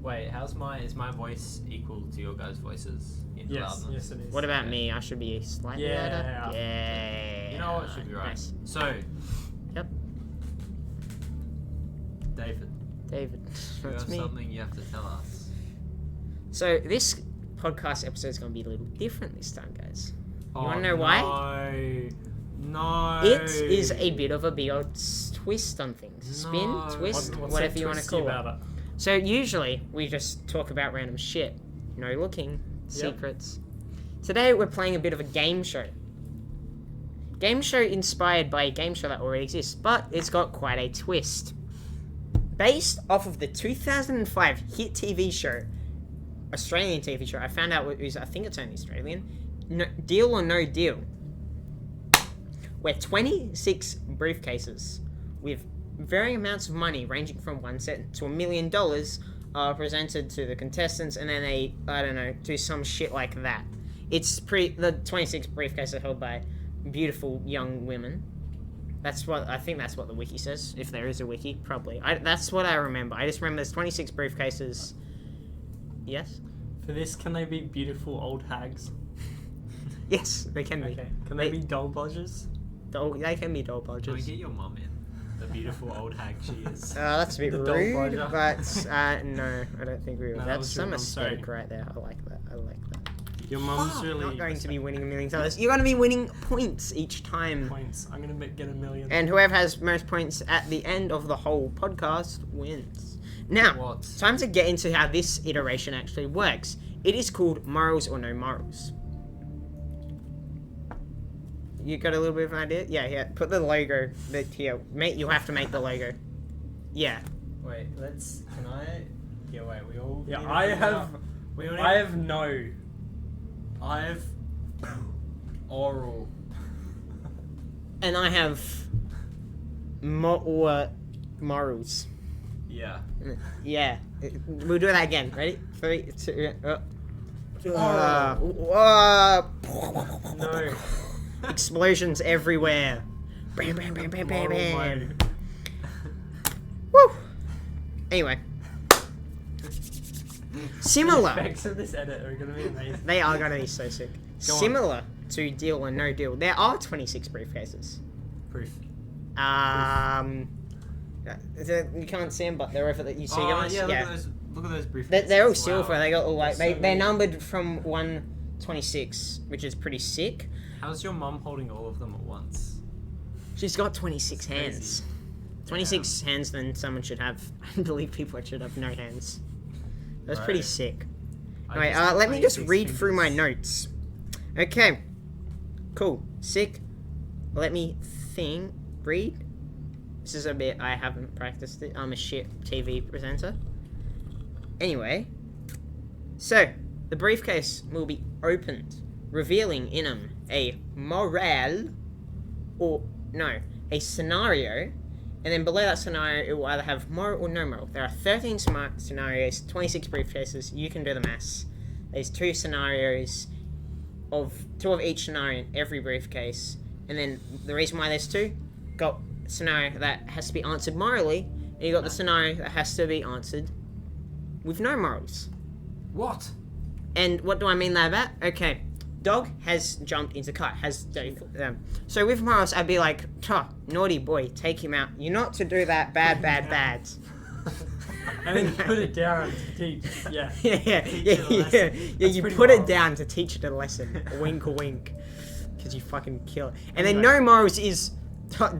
Wait, is my voice equal to your guys' voices in loudness? Yes, it is. What about me? I should be slightly louder. Yeah. You know what? Should be right. Nice. So. Yep. David. You That's have me. something you have to tell us. So this podcast episode is going to be a little different this time, guys. You want to know why? No. It is a bit of a big old twist on things. Spin, No. twist, What's whatever so you want to twisty call it. about it? So usually we just talk about random shit. No looking, secrets. Today we're playing a bit of a game show. Game show inspired by a game show that already exists, but it's got quite a twist. Based off of the 2005 hit TV show, Australian TV show, I found out it was, I think it's only Australian, Deal or No Deal, where 26 briefcases with varying amounts of money ranging from 1 cent to $1 million are presented to the contestants, and then they, I don't know, do some shit like that. The 26 briefcases are held by beautiful young women. I think that's what the wiki says, if there is a wiki, probably. That's what I remember. I just remember there's 26 briefcases. Yes? For this, can they be beautiful old hags? Yes, they can be. Okay. Can they be doll bludgers? They can be doll Can we bludgers. get your mum in? The beautiful old hag she is. That's a bit The doll rude, bludger. but no, I don't think we will. No, that That's was your some mum, aesthetic sorry. right there. I like that. Your mum's really... Not going to be winning $1 million. You're going to be winning points each time. points. I'm going to get $1 million. And whoever has most points at the end of the whole podcast wins. Now, What? time to get into how this iteration actually works. It is called Morals or No Morals. You got a little bit of an idea? Yeah. Put the logo here. You'll have to make the logo. Yeah. Wait, can I... Yeah, wait, we all... Yeah, need to I figure have... out- we all need- I have no... I have... Oral. And I have... Morals. Yeah. Yeah. We'll do that again. Ready? 3, 2... No. Explosions everywhere. Bam, bam, bam, bam, bam, Moral bam. mode. Woo! Anyway. Similar. The effects of this edit are going to be amazing. They are going to be so sick. Go on. Similar to Deal or No Deal, there are 26 briefcases. Proof. You can't see them, but they're over that you see Oh, guys. yeah, look at those briefcases. They're all Wow. silver. They got all like They're so they're neat. numbered from 126, which is pretty sick. How's your mum holding all of them at once? She's got 26 That's crazy. hands. 26 hands, then someone should have. I believe people should have no hands. That's pretty Right. sick. I Anyway, just have let me just 26 read through my fingers. notes. Okay. Cool. Sick. Let me think. Read. This is a bit I haven't practiced it. I'm a shit TV presenter. Anyway. So, the briefcase will be opened, revealing in them a morale, or no, a scenario, and then below that scenario it will either have moral or no moral. There are 13 scenarios, 26 briefcases. You can do the maths. There's 2 scenarios of 2 of each scenario in every briefcase, and then the reason why there's 2, got a scenario that has to be answered morally, and you got the scenario that has to be answered with no morals. What? And what do I mean by that? Okay, dog has jumped into car. So with morals, I'd be like, naughty boy, take him out. You're not to do that. Bad. And then you put it down to teach. Yeah. Yeah. You pretty put it moral. down to teach it a lesson. Wink, wink. Because you fucking kill it. And then no morals is,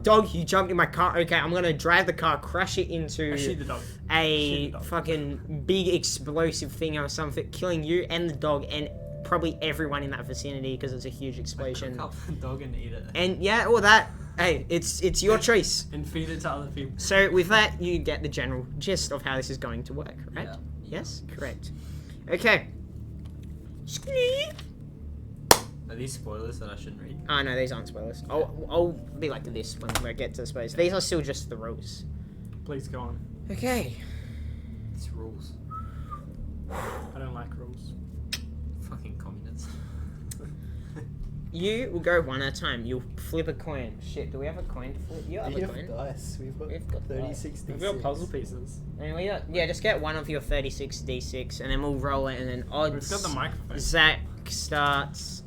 dog, you jumped in my car. Okay, I'm gonna drive the car, crash it into Shoot the dog. a Shoot the dog. fucking big explosive thing or something, killing you and the dog and probably everyone in that vicinity because it's a huge explosion. Cook up the dog and eat it. And yeah, all that. Hey, it's your choice. And feed it to other people. So with that, you get the general gist of how this is going to work, right? Yeah. Yes, correct. Okay. Are these spoilers that I shouldn't read? Oh no, these aren't spoilers. I'll be like this when I get to the spoilers. These are still just the rules. Please go on. Okay. It's rules. I don't like rules. Fucking communists. You will go one at a time. You'll Flip a coin. Shit, do we have a coin to flip? You have We a have coin. dice. We've got We've got 36 We've D6. got puzzle pieces. And yeah, just get one of your 36 d6, and then we'll roll it, and then odds. We've got the microphone. Zach starts,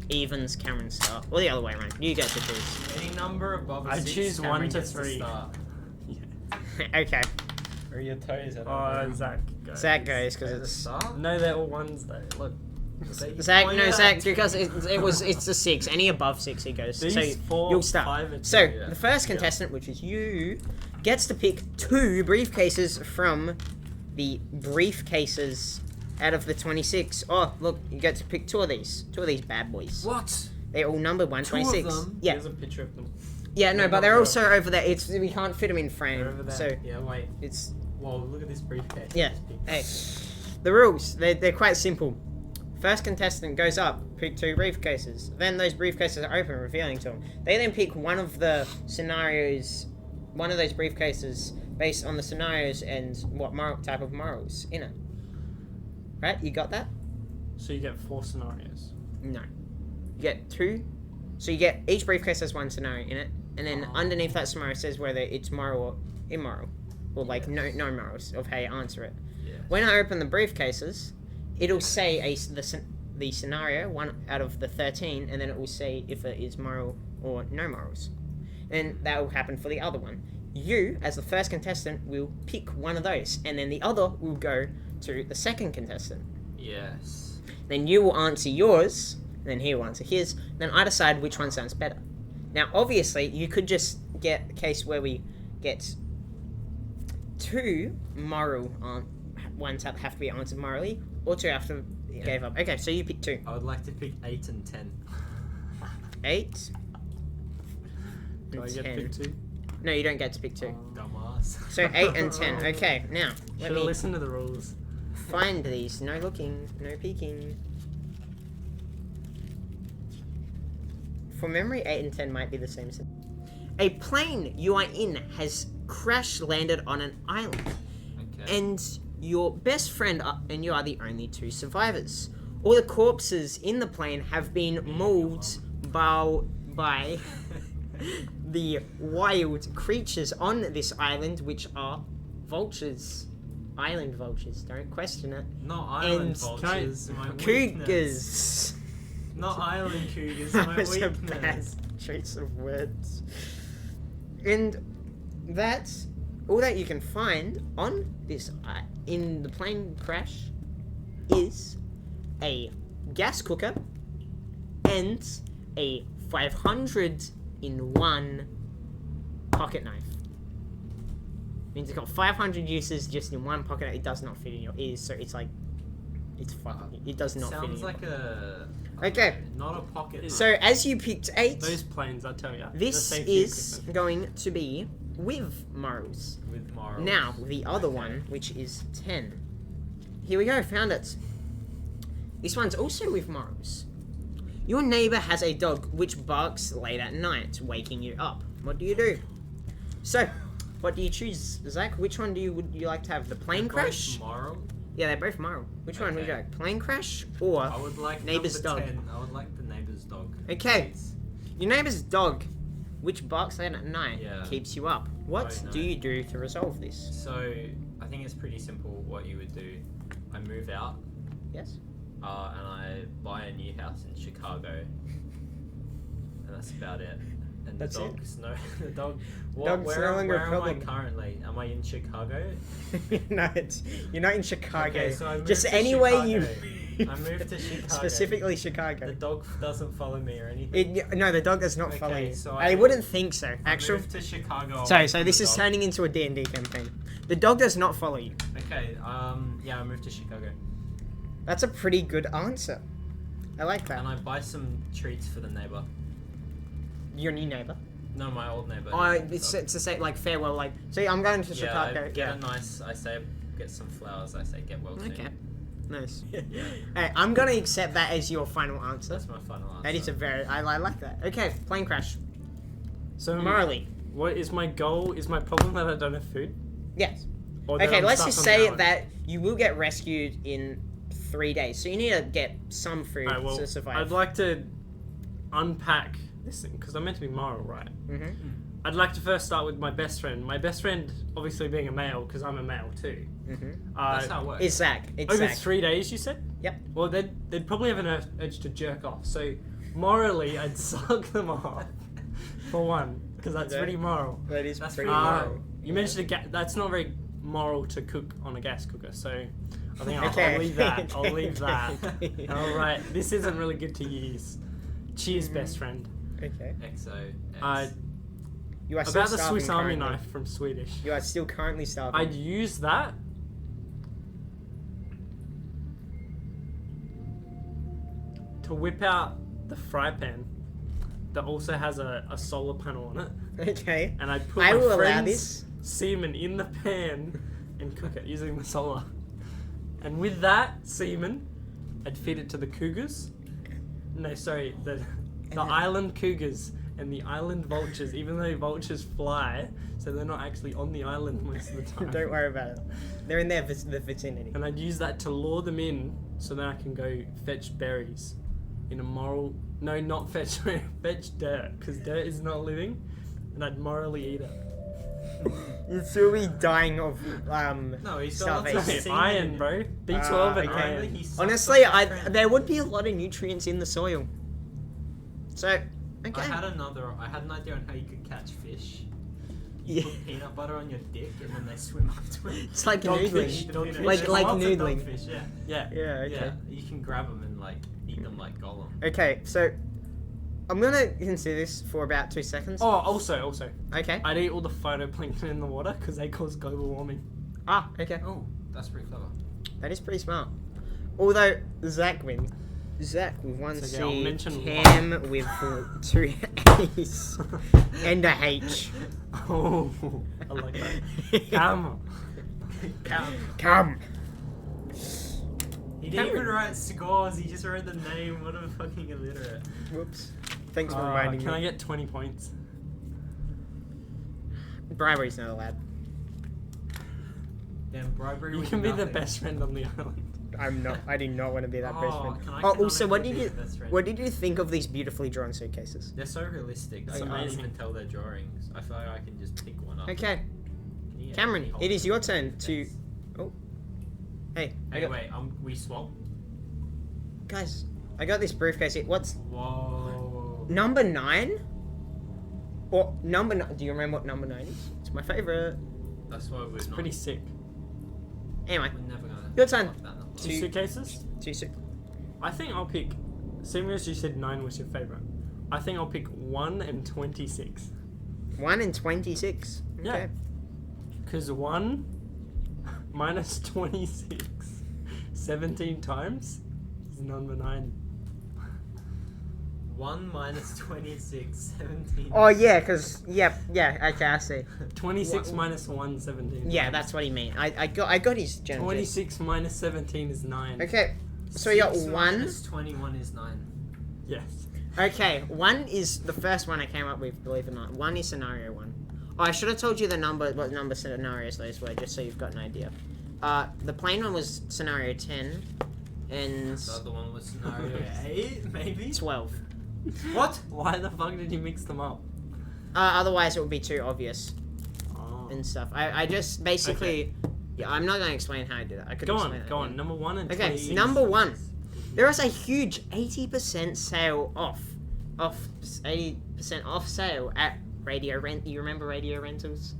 evens, Cameron start, or the other way around. You get to choose. Any number above a I 6, choose Cameron 1 to gets 3. start. Okay, Or your toes. I don't Oh, know. Zach goes. Zach goes because At the it's. start? No, they're all ones though. Look. Zach, no, Zach, because it's a 6. Any above 6, he goes. These So 4, you'll start. 5, and So 2, the first contestant, which is you, gets to pick 2 briefcases from the briefcases out of the 26. Oh, look, you get to pick 2 of these bad boys. What? They're all numbered 126. 2 of them? Yeah, There's a picture of them. yeah, no, They're but not they're real. also over there. We can't fit them in frame, They're over there. so Yeah, wait. it's. Whoa, look at this briefcase. Yeah. Hey, the rules, they're quite simple. First contestant goes up, pick 2 briefcases. Then those briefcases are open, revealing to them. They then pick one of the scenarios, one of those briefcases, based on the scenarios and what type of morals in it. Right? You got that? So you get 4 scenarios. No. You get 2. So you get, each briefcase has 1 scenario in it, and then underneath that scenario says whether it's moral or immoral. Or like no morals of how you answer it. Yes. When I open the briefcases, it'll say the scenario, 1 out of the 13, and then it will say if it is moral or no morals. And that will happen for the other one. You, as the first contestant, will pick one of those, and then the other will go to the second contestant. Yes. Then you will answer yours, then he will answer his, then I decide which one sounds better. Now, obviously, you could just get a case where we get 2 moral ones that have to be answered morally, or 2 have to gave up. Okay, so you pick 2. I would like to pick 8 and 10. 8 Do I and get 10. to pick 2? No, you don't get to pick 2. Dumbass. So 8 and 10. Okay, now let Should me have listened to the rules. find these. No looking, no peeking. For memory, 8 and 10 might be the same. A plane you are in has crash landed on an island, Okay. and your best friend and you are the only 2 survivors. All the corpses in the plane have been mauled by the wild creatures on this island, which are vultures. Island vultures, don't question it. Not island And vultures. My weakness. Cougars. Not island cougars. That My was a bad weakness. choice of words. And that's all that you can find on this in the plane crash is a gas cooker and a 500 in 1 pocket knife. Means it's got 500 uses just in 1 pocket knife. It does not fit in your ears, so it's like it's fucking. It does not fit in Sounds your like a. Okay. Not a pocket. So as you picked 8, Those planes, I tell you. this is going to be with morals. with morals. Now, the other one, which is 10. Here we go, found it. This one's also with morals. Your neighbor has a dog which barks late at night, waking you up. What do you do? So, what do you choose, Zach? Which one would you like to have? The plane Both crash? Moral. Yeah, they're both moral. Which one would you Okay. like? Plane crash or I would like neighbor's number dog? 10. I would like the neighbor's dog. Okay. please. Your neighbor's dog, which barks late at night, Yeah. keeps you up. What Oh, do no. you do to resolve this? So I think it's pretty simple what you would do. I move out Yes? and I buy a new house in Chicago. And that's about it. And That's the it? dog's no the dog. Dog's no longer a where am problem. I currently? Am I in Chicago? No, you're not in Chicago. Okay, so I moved Just to anywhere you Chicago. I moved to Chicago. Specifically The Chicago. dog doesn't follow me or anything. No, the dog does not Okay, follow you. so I I- wouldn't think so. I Actually, moved to Chicago. so away so from this the is dog. turning into a D&D campaign. The dog does not follow you. Okay, yeah, I moved to Chicago. That's a pretty good answer. I like that. And I buy some treats for the neighbor. Your new neighbor. No, my old neighbor. Oh, it's to say like farewell. Like, see, I'm going to yeah, Chicago. I get a nice. I say get some flowers. I say get well soon. Okay. Nice. Yeah, Hey, I'm gonna accept that as your final answer. that's my final answer. That is a very. I like that. Okay, plane crash. So Morally, what is my goal? Is my problem that I don't have food? yes. Or that Okay, I'm let's stuck just on the say island? that you will get rescued in 3 days, so you need to get some food Alright, well, to survive. I'd like to unpack this thing because I'm meant to be moral, right? Mm-hmm. I'd like to first start with my best friend. My best friend, obviously being a male, because I'm a male too. Mm-hmm. That's how it works. It's Zach. It's Over Zach. 3 days, you said? Yep. Well, they'd probably have an urge to jerk off. So morally, I'd suck them off for one, because that's Okay. pretty moral. That's pretty moral. You mentioned that's not very moral to cook on a gas cooker. So I think I'll, Okay. I'll leave that. I'll leave that. Okay. All right. This isn't really good to use. Cheers, best friend. Okay. XOX. You are still About the starving Swiss Army currently. knife from Swedish. You are still currently starving. I'd use that to whip out the fry pan that also has a solar panel on it, Okay. and I'd put I my will allow friend's this. semen in the pan and cook it using the solar. And with that semen, I'd feed it to the cougars. No, sorry, the island cougars and the island vultures, even though vultures fly, so they're not actually on the island most of the time. Don't worry about it. They're in the vicinity. And I'd use that to lure them in so that I can go fetch berries in a moral... No, not fetch dirt, because dirt is not living, and I'd morally eat it. You'd still be dying of No, he's got lots of starvation. semen Iron, in bro. B12 and okay. iron. He sucks Honestly, off my friend. there would be a lot of nutrients in the soil. So, okay. I had an idea on how you could catch fish. You Yeah. put peanut butter on your dick and then they swim up to it. It's like Dogfish. noodling. Dogfish. Like There's lots of noodling. dogfish, yeah. Yeah. Yeah, okay. Yeah, you can grab them and like eat them like Gollum. Okay, so I'm gonna consider this for about 2 seconds. Oh, also, Okay. I'd eat all the phytoplankton in the water because they cause global warming. Ah, okay. Oh, that's pretty clever. That is pretty smart. Although Zach wins. Zach with one It's okay, I'll C, mention Cam with 2 A's, and a H. Oh, I like that. Come. Come. He didn't even write scores, he just wrote the name. What a fucking illiterate. Whoops. Thanks for reminding Can I me. get 20 points? Bribery's not allowed. Damn, bribery You with can be the nothing. best friend on the island. I'm not. I do not want to be that best friend. Can I Oh, also, canonically what did be you the best friend? what did you think of these beautifully drawn suitcases? They're so realistic. It's I can't amazing. even tell their drawings. I feel like I can just pick one up. Okay, Can you Cameron, actually hold it is your it? turn to. Oh, hey, I got, Wait, we swap? guys, I got this briefcase here. What's Whoa. number 9? Or number 9? Do you remember what number 9 is? It's my favorite. That's why we're It's not. pretty sick. Anyway, We're never gonna. Your turn. swap that number. Two Two- suitcases? 2 suit. I think I'll pick, seeing as you said 9 was your favorite, I think I'll pick 1 and 26. 1 and 26. Yeah. Okay. Because 1 minus 26 17 times is number 9. 1 minus 26, 17. Oh yeah, cause yeah. Okay, I see. 26 minus 1, 17. Yeah, that's what he meant. I got his general. 26 minus 17 is 9. Okay, so you got 6 1. minus 21 is 9. Yes. Okay, 1 is the first one I came up with, believe it or not. 1 is scenario 1. Oh, I should have told you what number scenarios those were, just so you've got an idea. The plain one was scenario 10, and The other one was scenario 8, maybe? 12. What? Why the fuck did you mix them up? Otherwise, it would be too obvious Oh. and stuff. I just basically... Yeah, I'm not going to explain how I did that. I could Go explain on, it go again. on. Number 1 and Okay, 26. number 1. There is a huge 80% sale off 80% off sale at Radio Rent. You remember Radio Rentals?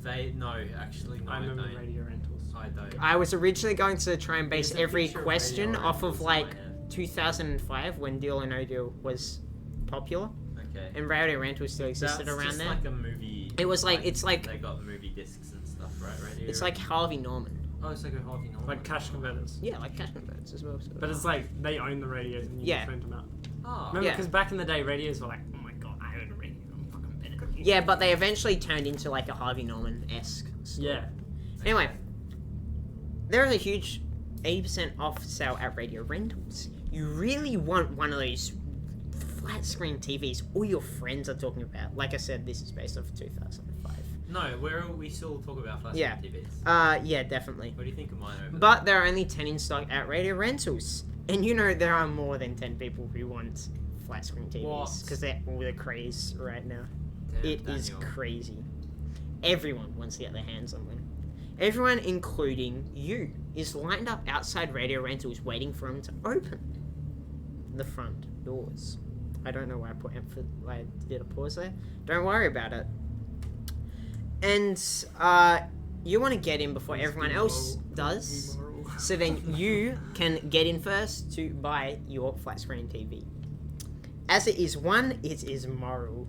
No, actually, no, I remember don't. radio rentals. I don't. I was originally going to try and base There's a every picture of question Radio off of Rentals in like my head. 2005 when Deal or No Deal was popular, Okay. and Radio Rentals still existed That's around just there. like a movie. It was like- it's like- they got movie discs and stuff, right? Radio. It's like Harvey Norman. Oh, it's like a Harvey Norman. Like cash converters. Yeah, like cash converters as well. So. But it's like they own the radios and you Yeah. just rent them out. Oh. Remember, Yeah. because back in the day, radios were like, oh my god, I own a radio. I'm fucking better than you. Yeah, but they eventually turned into like a Harvey Norman-esque. Yeah. Anyway, there is a huge 80% off sale at Radio Rentals. You really want one of those flat screen TVs all your friends are talking about. Like I said, this is based off of 2005. No, we still talk about flat Yeah. screen TVs. Yeah, definitely. What do you think of mine over But there are only 10 in stock at Radio Rentals. And you know there are more than 10 people who want flat screen TVs What? because they're all the craze right now. Damn, It is Daniel. crazy. Everyone wants to get their hands on one. Everyone, including you, is lined up outside Radio Rentals waiting for them to open the front doors. I don't know why I did a pause there. Don't worry about it. And you want to get in before everyone else does, so then you can get in first to buy your flat screen TV. As it is one, it is moral.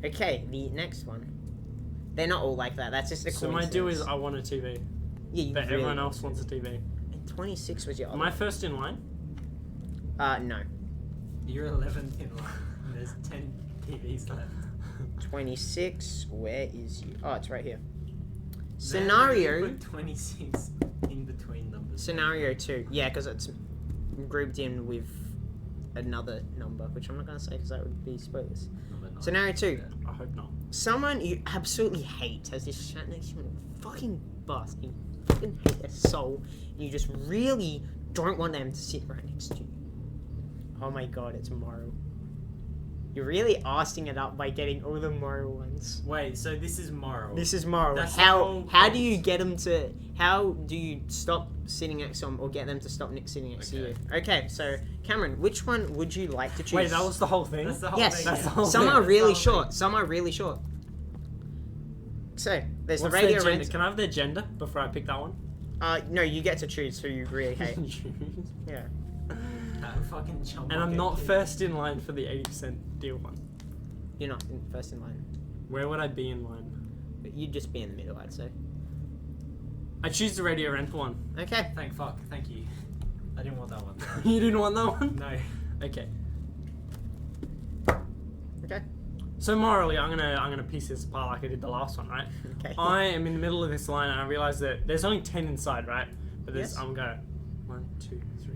Okay, the next one. They're not all like that. That's just a So my coincidence. deal is I want a TV, yeah, you but really everyone want else wants a TV. And 26 was your Am I first in line? no. You're 11th in line. And there's 10 TVs left. 26, where is you? Oh, it's right here. You Scenario put 26 in between numbers. Scenario 2. Yeah, because it's grouped in with another number, which I'm not going to say because that would be spoilers. Number 9. Scenario 2. I hope not. Someone you absolutely hate has this sat next to you on a fucking bus. And you fucking hate their soul. And you just really don't want them to sit right next to you. Oh my god, it's moral. You're really arsing it up by getting all the moral ones. Wait, so this is moral. This is moral. That's the How whole how do point. you get them to? How do you stop sitting next to them or get them to stop sitting next to you? Okay, so Cameron, which one would you like to choose? Wait, that was the whole thing? That's the whole Yes, thing. That's the whole some thing. are That's the really whole short. thing. Some are really short. So there's What's the their radio gender? rent. Can I have their gender before I pick that one? No, you get to choose who you really hate. Yeah. That fucking chump And I'm bucket not kid. first in line for the 80% deal one. You're not first in line. Where would I be in line? But you'd just be in the middle, I'd say. I choose the radio rental one. Okay. Thank you. I didn't want that one. You didn't want that one? No. Okay. Okay. So morally, I'm gonna piece this apart like I did the last one, right? Okay. I am in the middle of this line and I realize that there's only 10 inside, right? But there's Yes. I'm going 1, 2, 3,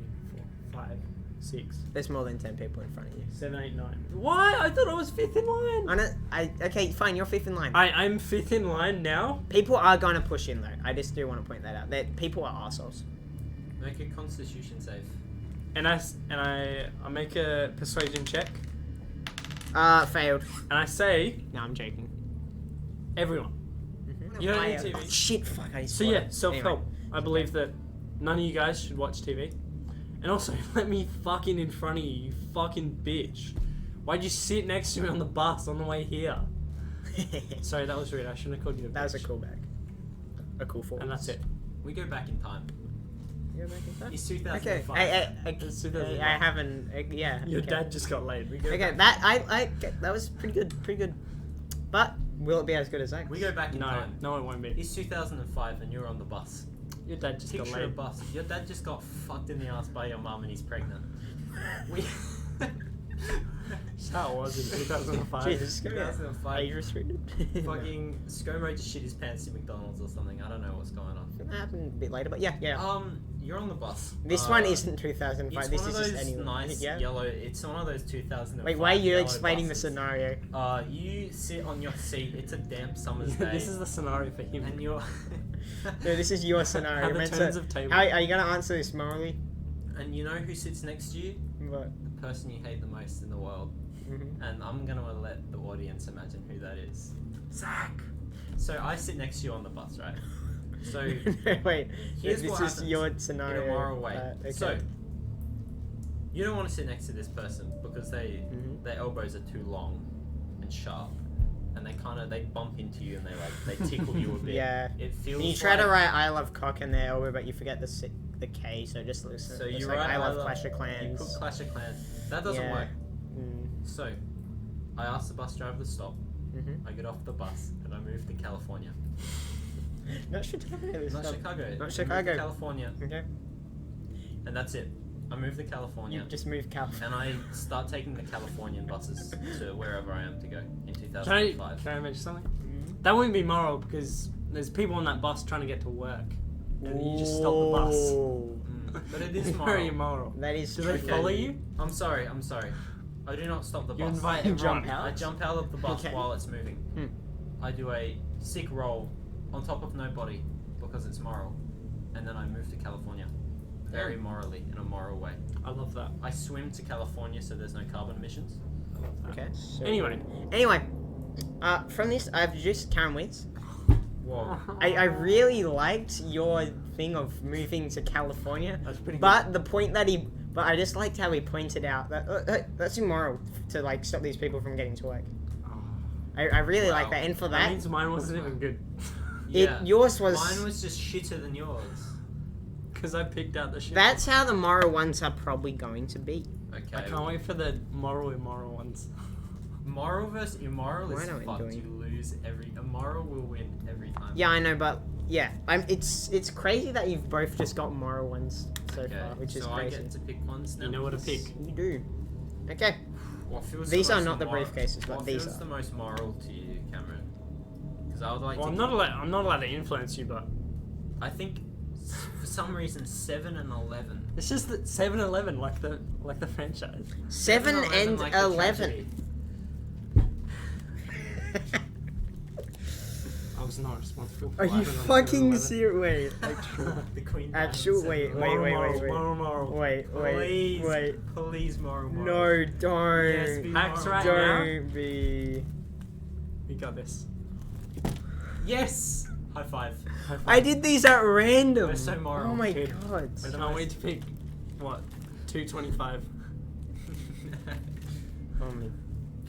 4, 5, 6, There's more than 10 people in front of you. 7, 8, 9. Why? I thought I was 5th in line. Okay, fine. You're fifth in line. I'm 5th in line now. People are going to push in though. I just do want to point that out. That people are assholes. Make a constitution save. And I make a persuasion check Failed. and I say No, I'm joking. everyone. You don't need TV. Oh, shit, fuck. I So yeah, self-help. I believe that none of you guys should watch TV. And also, let me fucking in front of you, you fucking bitch. Why'd you sit next to me on the bus on the way here? Sorry, that was rude. I shouldn't have called you a bitch. That was a callback. A cool forward. And that's it. We go back in time. You go back in time? It's Okay. 2005. It's 2005. I haven't. Yeah. Your okay. dad just got laid. We go Okay, back. that was pretty good. But will it be as good as that? We go back in No, time. no, it won't be. It's 2005 and you're on the bus. Your dad just got Picture a laid. bus. Your dad just got fucked in the ass by your mum and he's pregnant. We. That's how it was in 2005. Jesus, 2005. age restricted. Fucking ScoMo just shit his pants in McDonald's or something. I don't know what's going on. That happened a bit later, but yeah. You're on the bus. This one isn't 2005. It's This one is of just those anyone. nice Yeah. yellow. It's one of those 2005. Wait, why are you yellow explaining buses. the scenario? You sit on your seat. It's a damp summer's day. This is the scenario for him. and you're. No, this is your scenario. How the Meant turns to- of table. How are you gonna answer this morally? And you know who sits next to you? What? The person you hate the most in the world. Mm-hmm. And I'm gonna let the audience imagine who that is. Zach. So I sit next to you on the bus, right? So Wait, here's this what is happens your scenario. in a moral way. Okay. So you don't want to sit next to this person because Mhm. their elbows are too long and sharp, and they bump into you and they tickle you a bit. Yeah. It feels. And you try to like- write "I love cock" in their elbow, but you forget the K, so just listen. So it's you like, write "I love Clash of You Clans." put Clash of Clans. That doesn't Yeah. work. Mm. So I ask the bus driver to stop. Mhm. I get off the bus and I move to California. Not Chicago. Not Chicago. Not I Chicago. Move to California, Okay. and that's it. I move to California, You just moved California. and I start taking the Californian buses to wherever I am to go in Can 2005. I mention something? Mhm. That wouldn't be moral because there's people on that bus trying to get to work. And you just stop the bus. Ooh. But it is It's moral. very immoral. That is Do they tricky. follow you? I'm sorry. I do not stop the You bus. invite You everyone. jump out? I jump out of the bus Okay. while it's moving. Hmm. I do a sick roll on top of nobody because it's moral, and then I move to California, very morally in a moral way. I love love that. I swim to California, so there's no carbon emissions. I love that. Okay. So Anyway. From this, I've just Karen Wins. Whoa. I really liked your thing of moving to California, That's pretty but the point that but I just liked how he pointed out that that's immoral to like stop these people from getting to work. good. I really like Wow. that, and for That that, means mine wasn't even good. yours was. Mine was just shitter than yours. Because I picked out the shit. That's how the moral ones are probably going to be. Okay. I can't wait for the moral immoral ones. Moral versus immoral Why is not we fucked. doing- You lose every. Immoral will win every time. Yeah, I know, but yeah, it's crazy that you've both just got moral ones so Okay. far, which is so crazy. I get to pick ones now. You know what to pick. You do. Okay. What feels These the are most not the moral- briefcases, but what these feels are. the most moral to you, Cameron? Because I would like Well, to. I'm not allowed to influence you, but I think for some reason 7 and 11. it's just that 7-Eleven, like the franchise. 7 and like the 11. tragedy. I was not responsible. For Are you 11 and fucking 7-Eleven. serious? Wait, actual. The Queen. Actual- wait, Moral. Wait, Please, wait. please, moral. No, don't. Yes, be Hacks moral. right now. Don't be. We got this. Yes. High five. High five. I did these at random. We're so moral, Oh my kid. god. I can't wait to pick what 225. Oh my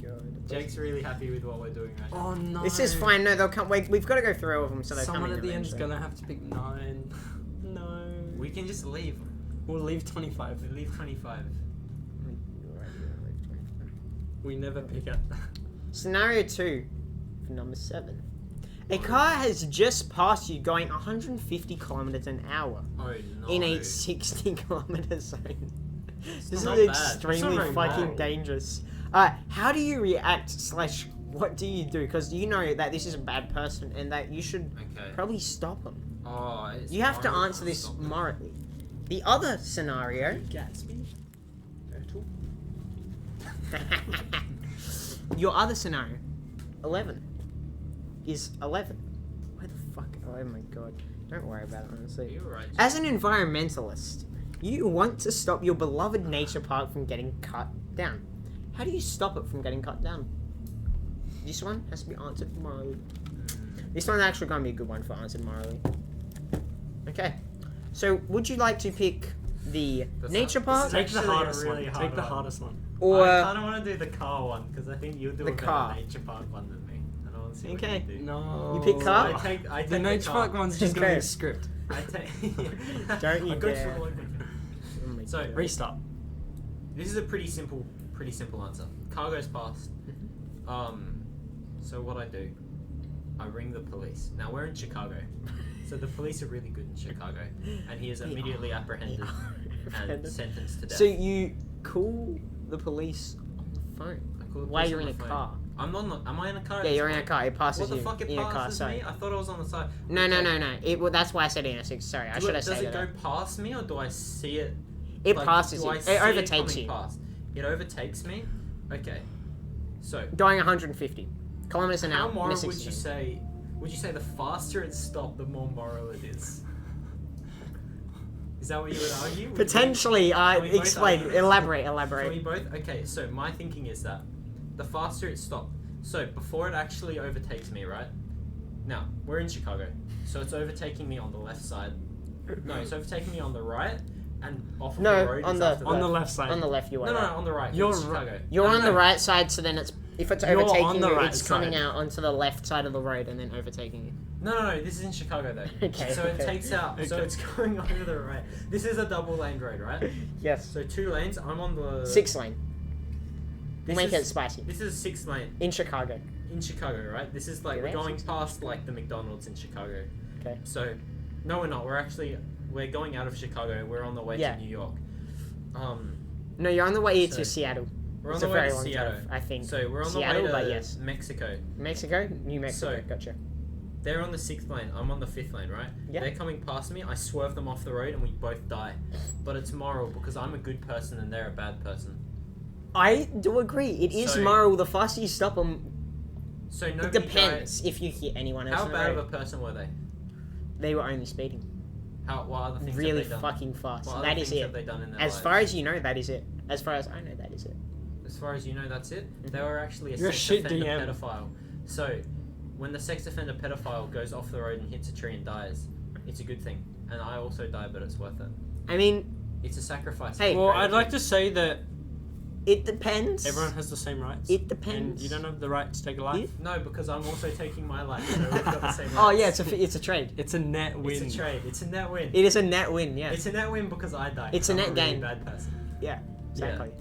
god. Jake's really happy with what we're doing right now. Oh no. This is fine. No, they'll come. Wait, we've got to go through all of them, so they're Someone coming at the end is eventually. gonna have to pick 9. No. We can just leave. We'll leave 25. We leave 25. We never pick it. Scenario 2 for number 7. A car has just passed you going 150 kilometers an hour Oh no. in a 60 kilometer zone. This is not bad. extremely It's not very fucking moral. dangerous. How do you react / what do you do? Because you know that this is a bad person and that you should Okay. probably stop him. Oh, it's You have to moral answer this stop. morally. The other scenario. Gatsby. Turtle. Your other scenario, 11, is 11. Where the fuck? Oh my god. Don't worry about it, honestly. You're right. As an environmentalist, you want to stop your beloved nature park from getting cut down. How do you stop it from getting cut down? This one has to be answered morally. This one's actually going to be a good one for answered morally. Okay. So, would you like to pick the That's nature not- park Take the actually a hardest really one. hard Take the one. hardest one. or I kind of want to do the car one because I think you'll do The a better car. nature park one than me. I don't want to see Okay. what you do. No. You pick car? I take The nature park car. one's just gonna be Okay. a script. I take. Don't you I go dare. for one. Oh my So, God. Restart. This is a pretty simple answer. Car goes past. So what I do, I ring the police. Now we're in Chicago, so the police are really good in Chicago, and he is immediately apprehended and sentenced to death. So you call the police on the phone I call the while police you're on in a the phone. car. I'm not. Am I in a car? at Yeah, this you're in a point? car. It passes What the you fuck? It in a car. passes Sorry. me? I thought I was on the side. No. Okay. That's why I said in a six. Sorry, I should have Does said it go it. past me or do I see it? It like, passes do you. I It see overtakes coming you. Past? It overtakes me. Okay. So Going 150 kilometers an how hour. in a moral 60 would you zone. say? Would you say the faster it stopped, the more moral it is? Is that what you would argue? Would you- Potentially. Can we both Explain. argue? Elaborate. Can we Elaborate. both? Okay, so my thinking is that the faster it stopped. So before it actually overtakes me, right? Now we're in Chicago, so it's overtaking me on the left side. No, it's overtaking me on the right, and off of No, the road on is the- after On that. the left side. On the left, you are. No, right. on the right. You're It's ri- Chicago. You're No, on no, the no. right side, so then if it's You're overtaking on the you, right it's coming side. out onto the left side of the road and then overtaking you. No, this is in Chicago though. Okay, So it okay. takes out. So Okay. it's going over the right. This is a double lane road, right? Yes. So 2 lanes. I'm on the 6 lane. This We'll make is- it spicy. This is a 6 lane In Chicago. in Chicago, right? This is like Yeah, we're that's going 6 past like the McDonald's in Chicago. Okay. So, no, we're not. We're going out of Chicago. We're on the way Yeah. to New York. No, you're on the way So- to Seattle. We're It's on a the way very to long Seattle. drive, I think. So we're on Seattle, the way but to yes. Mexico. Mexico? New Mexico. So- Gotcha. They're on the 6th lane. I'm on the 5th lane, right? Yeah. They're coming past me. I swerve them off the road, and we both die. But it's moral because I'm a good person and they're a bad person. I do agree. It is So- moral. The faster you stop them, So it nobody depends if you hit anyone Died. else How on the bad of road. a person were they? They were only speeding. What other things really have they done? fucking fast. What other That is things it. have they done in their As lives? far as you know, that is it. As far as I know, that is it. As far as you know, that's it. They were actually a You're a sex shit offender DM. pedophile. So, when the sex offender pedophile goes off the road and hits a tree and dies, it's a good thing. And I also die, but it's worth it. I mean, It's a sacrifice. Hey, Well, I'd like to say that it depends. everyone has the same rights. It depends. And you don't have the right to take a life. No, because I'm also taking my life, so we've got the same. Oh rights. yeah, it's a trade. It's a net win. It's a trade. It's a net win. It is a net win. Yeah. It's a net win because I died. It's a I'm net really gain. bad person. Yeah. Exactly.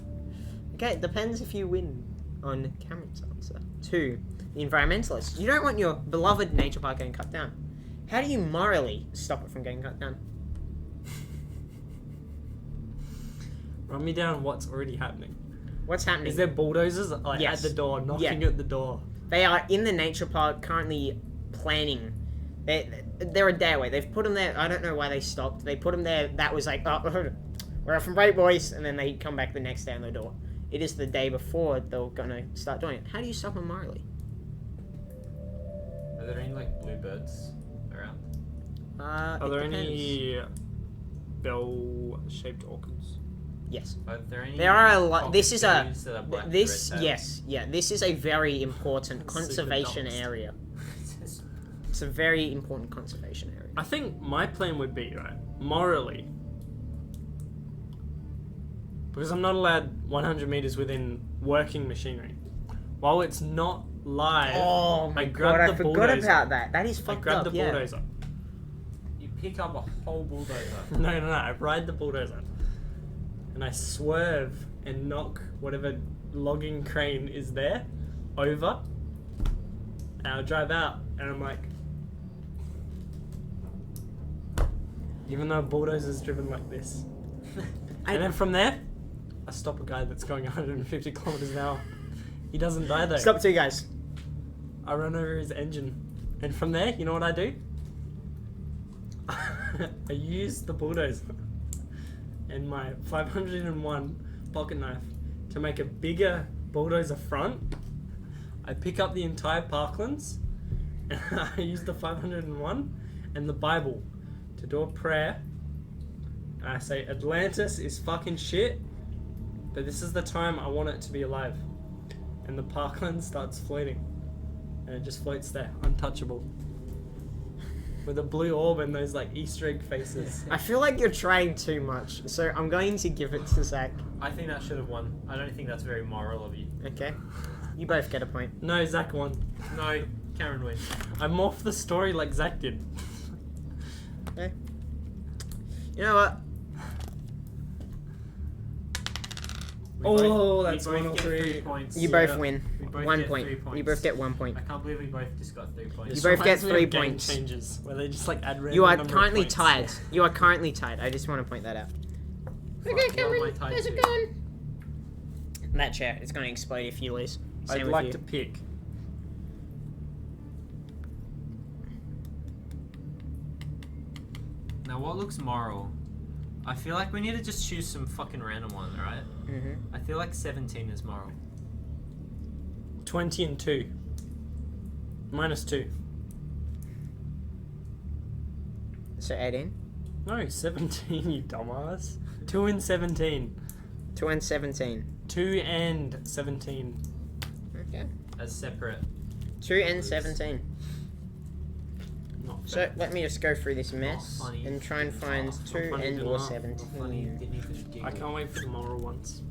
Okay, it depends if you win on Cameron's answer. 2. The environmentalist. You don't want your beloved nature park getting cut down. How do you morally stop it from getting cut down? Run me down what's already happening. What's happening? Is there bulldozers like Yes. at the door, knocking Yeah. at the door? They are in the nature park currently planning. They're a day away. They've put them there. I don't know why they stopped. They put them there. That was like, oh, we're off from break, boys. And then they come back the next day on the door. It is the day before they're going to start doing it. How do you stop them morally? Are there any like bluebirds around? Are It there depends. any bell-shaped orchids? Yes. Are there any? There are a lot. This is a. cockatoos that are black with This, red tails? yes. Yeah, this is a very important Super conservation dumbest. area. It's a very important conservation area. I think my plan would be, right, morally, because I'm not allowed 100 meters within working machinery. While it's not live, Oh my I god, grab I the forgot bulldozer. about that. That is I fucked grab up, the yeah. bulldozer. You pick up a whole bulldozer. No, I ride the bulldozer. And I swerve and knock whatever logging crane is there over. And I'll drive out and I'm like, even though a bulldozer's driven like this. And then from there, I stop a guy that's going 150 kilometers an hour. He doesn't die though. Stop 2 guys. I run over his engine. And from there, you know what I do? I use the bulldozer and my 501 pocket knife to make a bigger bulldozer front. I pick up the entire parklands and I use the 501 and the Bible to do a prayer. And I say, Atlantis is fucking shit, but this is the time I want it to be alive. And the parkland starts floating. And it just floats there, untouchable. With a blue orb and those like Easter egg faces. I feel like you're trying too much, so I'm going to give it to Zach. I think that should have won. I don't think that's very moral of you. Okay? You both get a point. No, Zach won. No, Cameron wins. I morphed the story like Zach did. Okay. You know what? Oh, we that's both 103. get 3 points. You Yeah. both win. We both 1 get 3 point. points. You both get 1 point. I can't believe we both just got 3 points. You This both get reminds me 3 of Game points. Changers, where they just like add random You are number of currently points. tied. You are currently tied. I just want to point that out. Fuck, what am I tied to? going? That chair is going to explode if you lose. Same I'd with like you. to pick. Now, what looks moral? I feel like we need to just choose some fucking random one, right? Mm-hmm. I feel like 17 is moral. 20 and 2. Minus 2. So 18. No, 17, you dumbass. 2 and 17. 2 and 17. 2 and 17. Okay. As separate. 2 and 17. Not So fair. let me just go through this mess funny. and try and find Not 2 funny and at or all. Funny, 17. didn't even giggle. I can't wait for the moral ones.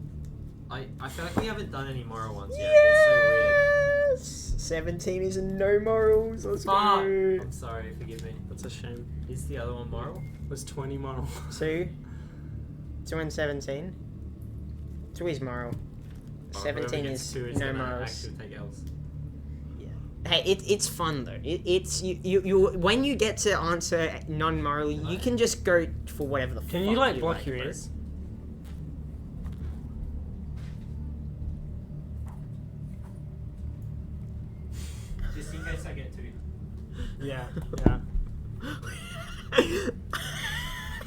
I feel like we haven't done any moral ones yet. It's so weird. Yes! 17 is no morals. Let's Fuck! go. I'm sorry, forgive me. That's a shame. Is the other one moral? It was 20 moral. 2. 2 and 17. 2 is moral. Oh, 17 whoever gets is 2 is no gonna morals. actually take L's. Hey, it's fun though. It's you when you get to answer non-moral, you can just go for whatever the fuck Can you like block like, your bro. ears? Just in case I get 2. Yeah.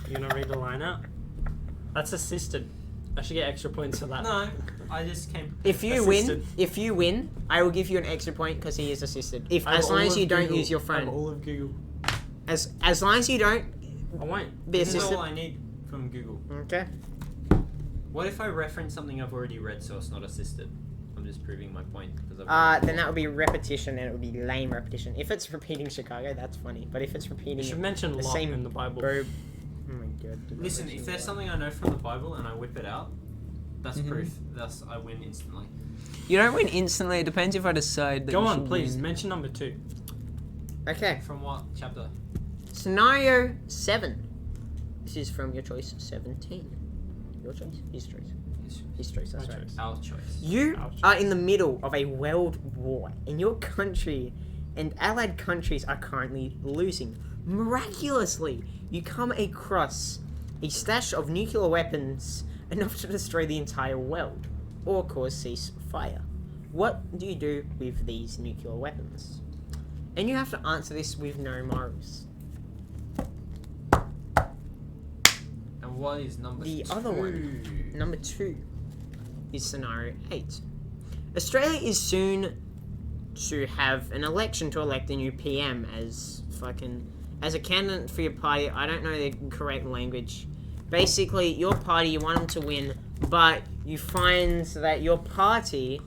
You gonna read the line out? That's assisted. I should get extra points for that. No, I just came. If you Assisted. win, I will give you an extra point because he is assisted. If I'm as long all as of you don't Google. use your I'm phone, all of Google. as long as you don't I won't. be This is assisted. all I need from Google. Okay. What if I reference something I've already read, so it's not assisted? I'm just proving my point because I've. Then that would be repetition, and it would be lame repetition. If it's repeating Chicago, that's funny. But if it's You repeating should mention the lot same in the Bible. verb, oh my god. did not Listen, mention if there's that. something I know from the Bible and I whip it out, that's Mhm. proof. Thus, I win instantly. You don't win instantly. It depends if I decide that Go you on, should please. win. Mention number 2. Okay. From what chapter? Scenario 7. This is from your choice 17. Your choice? His choice. His choice, that's My right. choice. Our choice. You Ouch. are in the middle of a world war, and your country and allied countries are currently losing. Miraculously, you come across a stash of nuclear weapons enough to destroy the entire world, or cause ceasefire. What do you do with these nuclear weapons? And you have to answer this with no morals. And what is number The 2? other one. Number 2 is scenario 8. Australia is soon to have an election to elect a new PM as a candidate for your party. I don't know the correct language. Basically, your party, you want them to win, but you find that your party,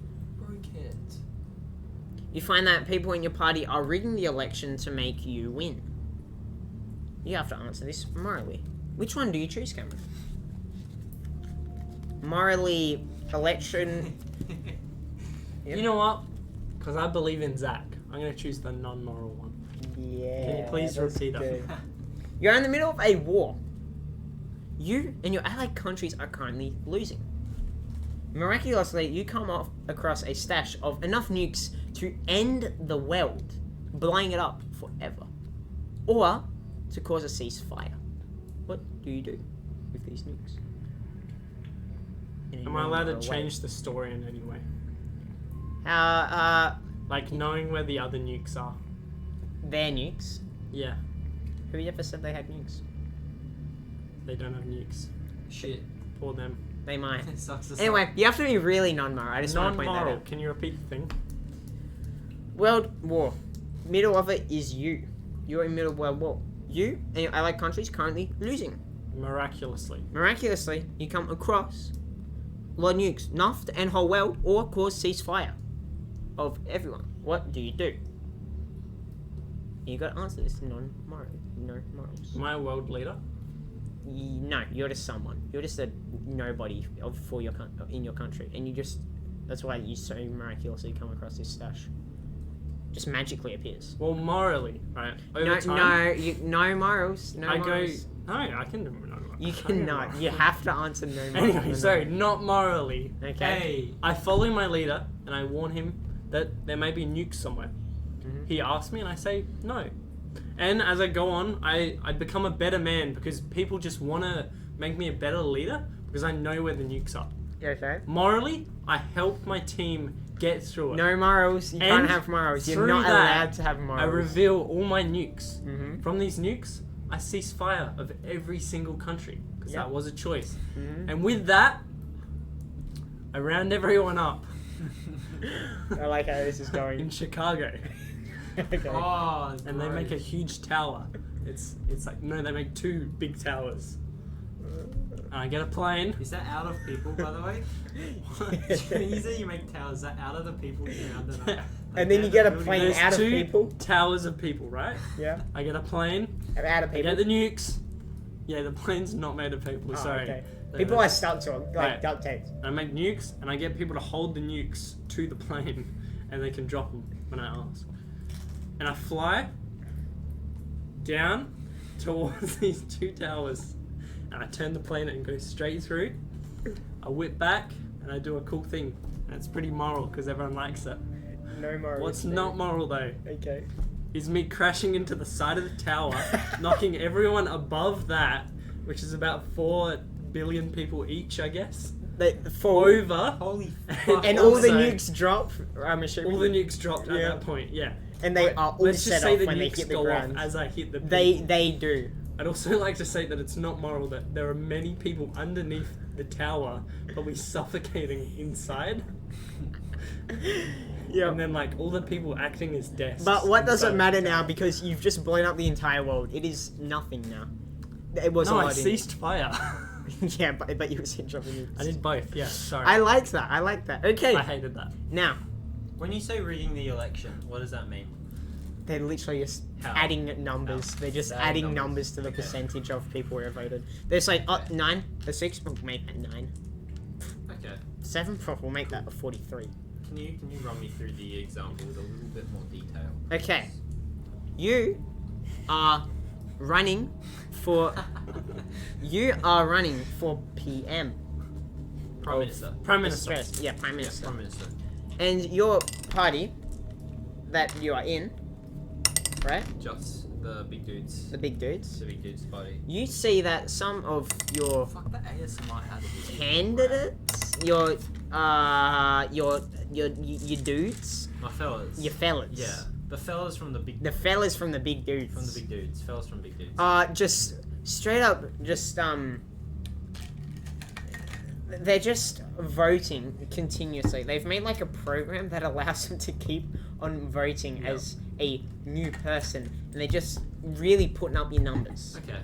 you find that people in your party are rigging the election to make you win. You have to answer this morally. Which one do you choose, Cameron? Morally, election. Yep. You know what? Because I believe in Zach. I'm going to choose the non-moral one. Yeah. Can you please that's repeat that? good. You're in the middle of a war. You and your allied countries are currently losing. Miraculously, you come across a stash of enough nukes to end the world, blowing it up forever, or to cause a ceasefire. What do you do with these nukes? In a Am I allowed to non-moral way. change the story in any way? Like Like knowing where the other nukes are? their nukes? Yeah, Who ever said they had nukes? they don't have nukes. Shit. Poor them. They might. It sucks to Anyway, you have to be really non-moral. I just want to point that Non-moral. out. Can you repeat the thing? World War. Middle of it is you. You're in middle of World War. You and your allied countries currently losing. Miraculously. Miraculously, you come across a lot of nukes, enough to end whole world or cause ceasefire of everyone. What do you do? You got to answer this non-moral. No morals. Am I a world leader? No, you're just someone. You're just a nobody for your in your country, and you just. That's why you so miraculously come across this stash. Just magically appears. Well, morally, right? Over No, time, no morals. No I morals. go. No, I can do no. You I can cannot. You have to answer no morals. Anyway, sorry, not morally. Okay. Hey. I follow my leader and I warn him that there may be nukes somewhere. Mhm. He asks me and I say no. And as I go on, I become a better man because people just want to make me a better leader because I know where the nukes are. Okay. Morally, I help my team get through it. No morals. You And can't have morals. You're through not that, allowed to have morals. I reveal all my nukes. Mm-hmm. From these nukes, I cease fire of every single country because Yep. that was a choice. Mm-hmm. And with that, I round everyone up I like how this is in going. Chicago. Okay. Oh, And they make a huge tower. It's like, no, they make 2 big towers. And I get a plane. Is that out of people, by the way? You say you make towers. Is that out of the people you rounded up? Like And then they're you get a building plane it? There's out of 2 people? towers of people, right? Yeah. I get a plane. Out of I people. get the nukes. Yeah, the plane's not made of people. Oh, sorry. okay. They're- People are stuck to them, like Right. duct tape. I make nukes, and I get people to hold the nukes to the plane, and they can drop them when I ask. And I fly down towards these 2 towers, and I turn the plane and go straight through. I whip back, and I do a cool thing. And it's pretty moral because everyone likes it. No morals. What's there. not moral though Okay. is me crashing into the side of the tower, knocking everyone above that, which is about 4 billion people each, I guess, The four. over. Holy fuck. And all the Also, nukes drop. I'm assuming. All the nukes dropped at Yeah. that point, yeah. And they Right, are all let's just set say off the when they nukes hit the go ground. off as I hit the They do. I'd also like to say that it's not moral that there are many people underneath the tower, probably suffocating inside. Yeah. And then like all the people acting as desks. But what does inside it the matter tower. now? Because you've just blown up the entire world. It is nothing now. It was a No, lot I in ceased fire. yeah, but you were saying dropping nukes. I did both. Yeah, sorry. I liked that. I liked that. Okay, I hated that. now When you say rigging the election, what does that mean? they're literally just How? adding numbers. How? They're just They're adding adding numbers to the Okay. percentage of people who have voted. They're saying, oh, Okay. 9, a 6, we'll make that 9. Okay. 7, we'll make that a 43. Can you run me through the example with a little bit more detail? Okay. You are running for PM. Prime Minister. Prime Minister. Australia. Yeah, Prime Yeah, Minister. Prime Minister. And your party that you are in, right? Just the big dudes. The big dudes. The big dudes party. You see that some of your Fuck the ASMR out of here. candidates, your dudes, My fellas. your fellas. Yeah. The fellas from the big The fellas from the big dudes. from the big dudes. Fellas from big dudes. Just straight up, they're just voting continuously. They've made like a program that allows them to keep on voting Yep. as a new person, and they're just really putting up your numbers. Okay.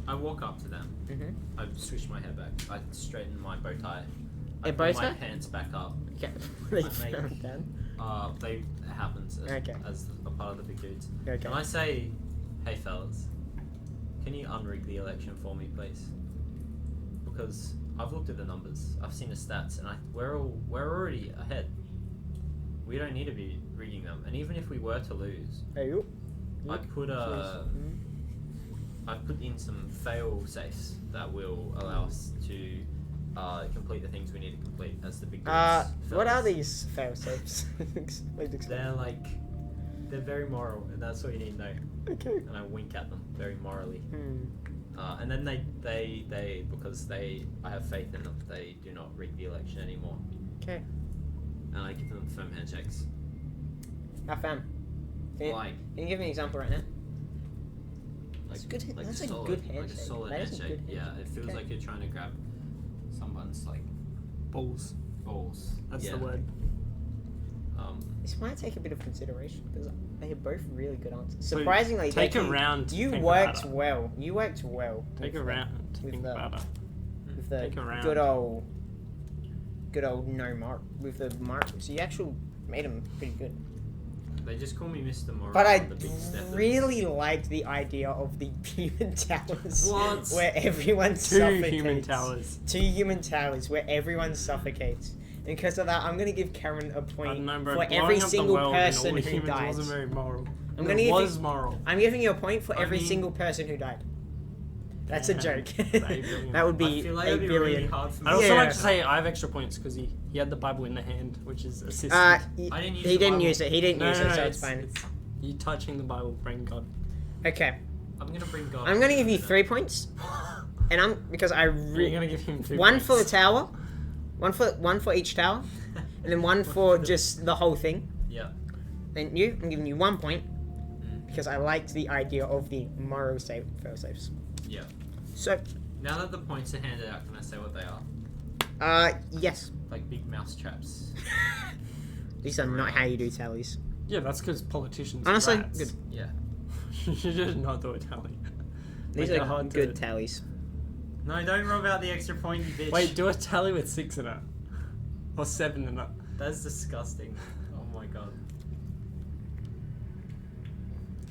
I walk up to them. Mm-hmm. I switch my hair back. I straighten my bow tie. I A pull bow my tie? pants back up. Okay. I They make- found that. It happens Okay. as a part of the big dudes. Okay. And I say, hey fellas, can you unrig the election for me, please? Because I've looked at the numbers, I've seen the stats, and we're already ahead. We don't need to be rigging them. And even if we were to lose, Hey, you. I put in some fail safes that will allow us to complete the things we need to complete as the big dudes. What are fellas. these fail safes? They're very moral, and that's all you need to know. Okay. And I wink at them very morally. Hmm. And then they because I have faith in them, they do not rig the election anymore. Okay. And I give them firm handshakes. How fun. Can Like you give me an example right now? Like, That's good. like That's a solid, good Like a handshake. solid That is a handshake. good Yeah, handshake. it feels Okay. like you're trying to grab someone's like Balls. balls. That's yeah. the word. This might take a bit of consideration because they are both really good answers. So Surprisingly, take they a can- round to You think worked about it. well. You worked well. Take a with round to with think the- about it. With the Take a round. good old no mark with the mark. So you actually made them pretty good. They just call me Mr. Moral. But I the big steppers. really liked the idea of the human towers. What? Where everyone Two suffocates. human towers. 2 human towers where everyone suffocates. And because of that, I'm gonna give Cameron a I point don't know, bro. for blowing every up the single world and all person the who humans died. wasn't very moral. I'm It gonna give was you- moral. I'm giving you a point for I every mean- single person who died. That's a Yeah, joke. brilliant. That would I be feel like a it'd be really billion. hard for me. I'd also Yeah. like to say I have extra points because he had the Bible in the hand, which is assistant. I didn't use He the didn't Bible. use it. He didn't No, use no, it, no, so it's fine. You touching the Bible, bring God. Okay, I'm gonna bring God. I'm gonna give you 3 points, and because I You're gonna give him 2 one points. for the tower, one for each tower, and then one for just the whole thing. Yeah. Then I'm giving you 1 point because I liked the idea of the moral fail safes. Yeah. So, Now that the points are handed out, can I say what they are? yes, Like big mouse traps. these are not how you do tallies. Yeah, that's because politicians. Honestly, rats. good. Yeah. You should just not do a tally. These Make it are hard good to- tallies. No, don't rub out the extra point, you bitch. Wait, do a tally with 6 in it, or 7 in it. That's disgusting. Oh my god.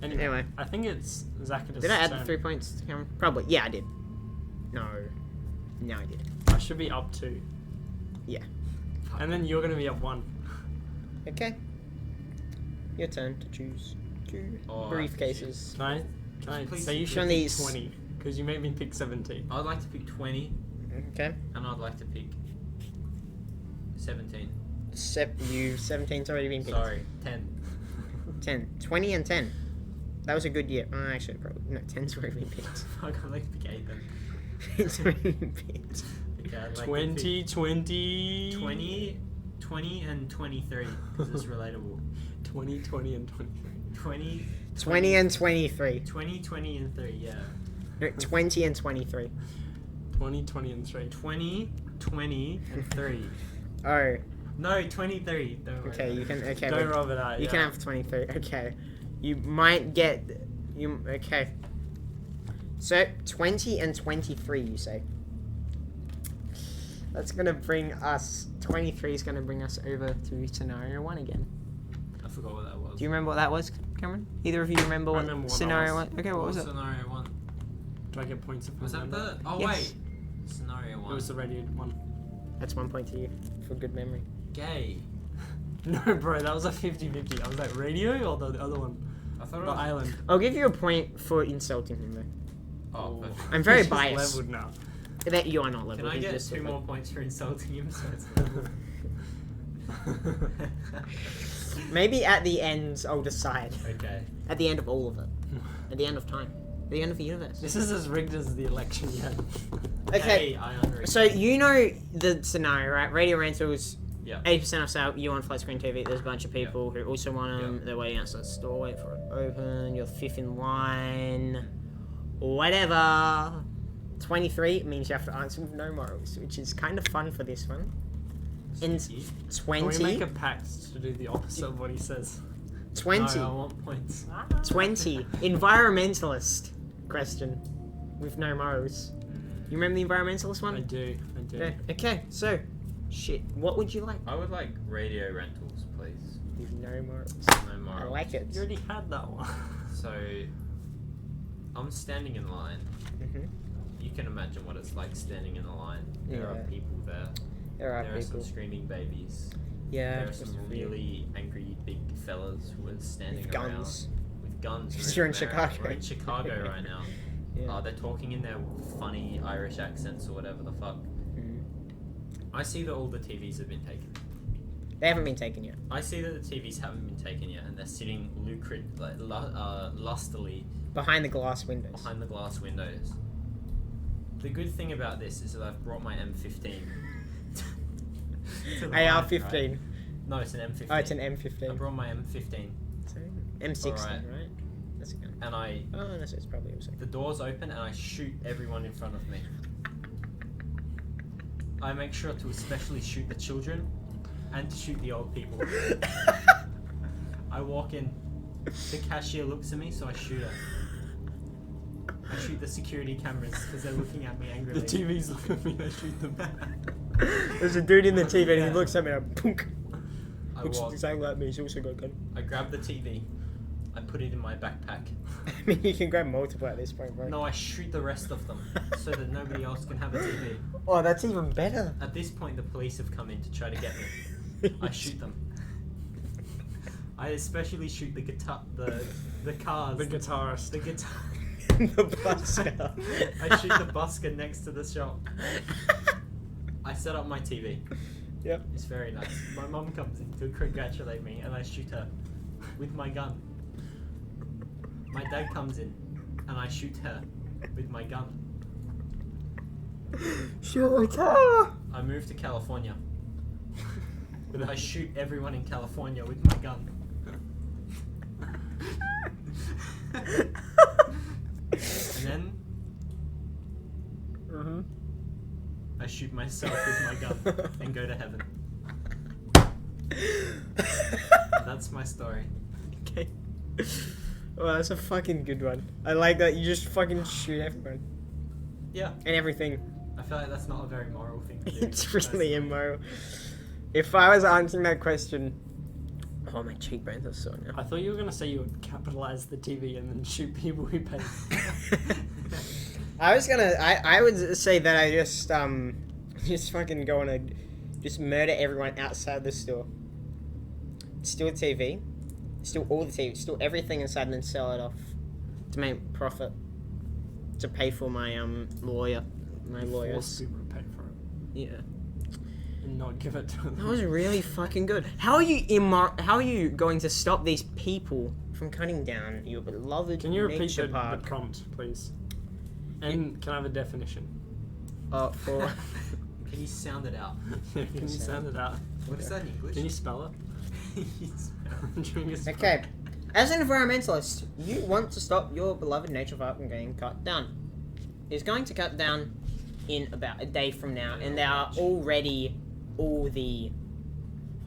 Anyway, I think it's Zacchaeus' Did I add the turn. 3 points to Cameron? Probably. Yeah, I did. No, I did. I should be up 2. Yeah. And then you're gonna be up 1. Okay. Your turn to choose 2 Oh, briefcases. Can I Please say you pick should one of pick these. 20? Because you made me pick 17. I'd like to pick 20, Okay. and I'd like to pick 17. 17's already been picked. Sorry, 10. 10. 20 and 10. That was a good year. Actually, probably. No, 10's already been picked. Fuck, I'd like to pick 8 then. It's already been picked. Okay, I'd like to 20, 20... pick 20 and 23, because it's relatable. 20, 20, and 23. 20, 20 and 23. 20, 20 and 3, yeah. No, 20 and 23. 20, 20, and 3. 20, 20 and 3. Oh, No, 23. Don't worry okay, about you it. can. Okay, Don't wait. rub it out, You yeah. can have 23. Okay. You might get. Okay. So 20 and 23, you say? That's gonna bring us. 23 is gonna bring us over to scenario 1 again. I forgot what that was. Do you remember what that was, Cameron? Either of you remember what remember what scenario that was. 1? Okay, what was it? Scenario 1? Do I get points if I Was that remember? the... Oh, Yes. wait. Scenario 1. It was the radio one. That's 1 point to you for good memory. Gay. No, bro, that was a 50-50. I was like, radio or the other one? I thought it The was... island. I'll give you a point for insulting him though. Oh, perfect. I'm very He's just biased. leveled now. That you are not level. Can I he's get just 2 level. more points for insulting him so it's level? Maybe at the end I'll decide. Okay. At the end of all of it. At the end of time. At the end of the universe. This is as rigged as the election yet. Okay. Hey, I unread. So you know the scenario, right? Radio rentals. Yeah. 80% off sale. You want flat screen TV. There's a bunch of people who also want them. Yeah. They're waiting outside the store, wait for it to open. You're fifth in line. Whatever. 23 means you have to answer with no morals, which is kind of fun for this one. And Sneaky. Can we make 20. a pact to do the opposite of what he says? 20. No, I want points. 20. Environmentalist question with no morals. You remember the environmentalist I one? do. Yeah. Okay, so, shit. What would you like? I would like radio rentals, please. With no morals. No I morals. like it. You already had that one. So, I'm standing in line. Mhm. You can imagine what it's like standing in a line. There are Yeah. people there. There are There are some people. screaming babies. Yeah. There are some just a few. really angry big fellas who are standing With guns. around with guns. Because We're you're in America. Chicago. We're in Chicago right now. Yeah. They're talking in their funny Irish accents or whatever the fuck. Mhm. I see that all the TVs have been taken. They haven't been taken yet. I see that the TVs haven't been taken yet, and they're sitting lustily Behind the glass windows. behind the glass windows. The good thing about this is that I've brought my M15. to the AR-15. mic, right? No, it's an M15. Oh, it's an I M15. brought my M15, So, M16, Alright. right? That's a gun. and Oh, no, so it's probably M16. the doors open, and I shoot everyone in front of me. I make sure to especially shoot the children, and to shoot the old people. I walk in, the cashier looks at me, so I shoot her. I shoot the security cameras because they're looking at me angrily. The TV's looking at me, I shoot them. There's a dude in the TV and Yeah. he looks at me and punk. I Looks walk, exactly like me, he's also got a gun. I grab the TV, I put it in my backpack. I mean, you can grab multiple at this point, bro. No, I shoot the rest of them so that nobody else can have a TV. Oh, that's even better. At this point, the police have come in to try to get me. I shoot them. I especially shoot the guitar, the cars, The guitarist. the guitar. The busker. I shoot the busker next to the shop. I set up my TV. Yep. It's very nice. My mum comes in to congratulate me, and I shoot her with my gun. My dad comes in, and I shoot her with my gun. Shoot her. I move to California. I shoot everyone in California with my gun. And then Mm-hmm. I shoot myself with my gun and go to heaven. That's my story. Okay. Well, that's a fucking good one. I like that you just fucking shoot everyone Yeah, and everything. I feel like that's not a very moral thing to do. It's really immoral. If I was answering that question, oh, my cheekbones are sore now. I thought you were gonna say you would capitalize the TV and then shoot people who pay. I was gonna. I would say that I just fucking go on a, just murder everyone outside the store. Steal a TV, steal all the TV, steal everything inside, and then sell it off to make profit. To pay for my lawyer, my Force lawyers. people to pay for it Yeah, and not give it to them. that was really fucking good. How are you How are you going to stop these people from cutting down your beloved Can you repeat nature the park? prompt, please? And can I have a definition? For Can you sound it out? Can you sound it out? What is that in English? Can you spell it? During a spell. Okay, as an environmentalist, you want to stop your beloved nature park from getting cut down. It's going to cut down in about a day from now, and there are already all the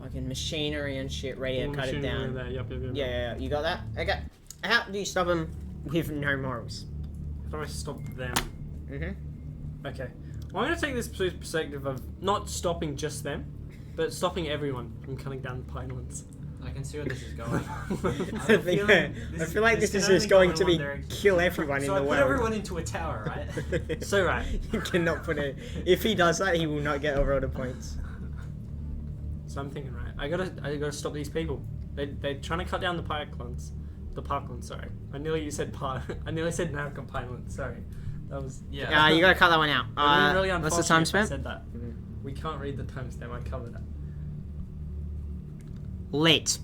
fucking machinery and shit ready to All cut it machinery down. there, Yep. Yeah, you got that? Okay. How do you stop them with no morals? How do I stop them? Mm-hmm. Okay. Well, I'm going to take this perspective of not stopping just them, but stopping everyone from cutting down the pinelands. I can see where this is going. I feel like this is just going to be kill everyone in So the I put world. everyone into a tower, right? So, right. You cannot put it. If he does that, he will not get over all the points. So I'm thinking, right, I gotta stop these people. They're trying to cut down the parklands. The parklands, sorry. I nearly said American pinelands, sorry. That was... Yeah. You gotta cut that one out. It would've been really What's the unfortunate time if I stamp? said that. We can't read the timestamp, I covered that. Late.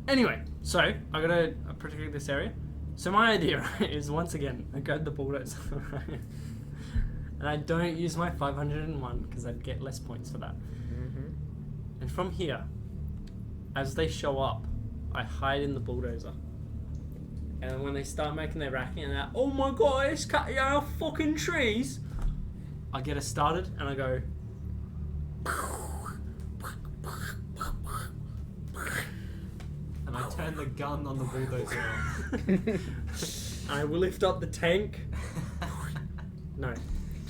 Anyway, so I gotta protect this area. So my idea is, once again, I grab the bulldozer, right? And I don't use my 501 because I'd get less points for that. Mm-hmm. And from here, as they show up, I hide in the bulldozer. And then when they start making their racket and they're like, oh my god, it's cutting our fucking trees, I get it started and I go... And I turn the gun on the bulldozer on. I will lift up the tank. No.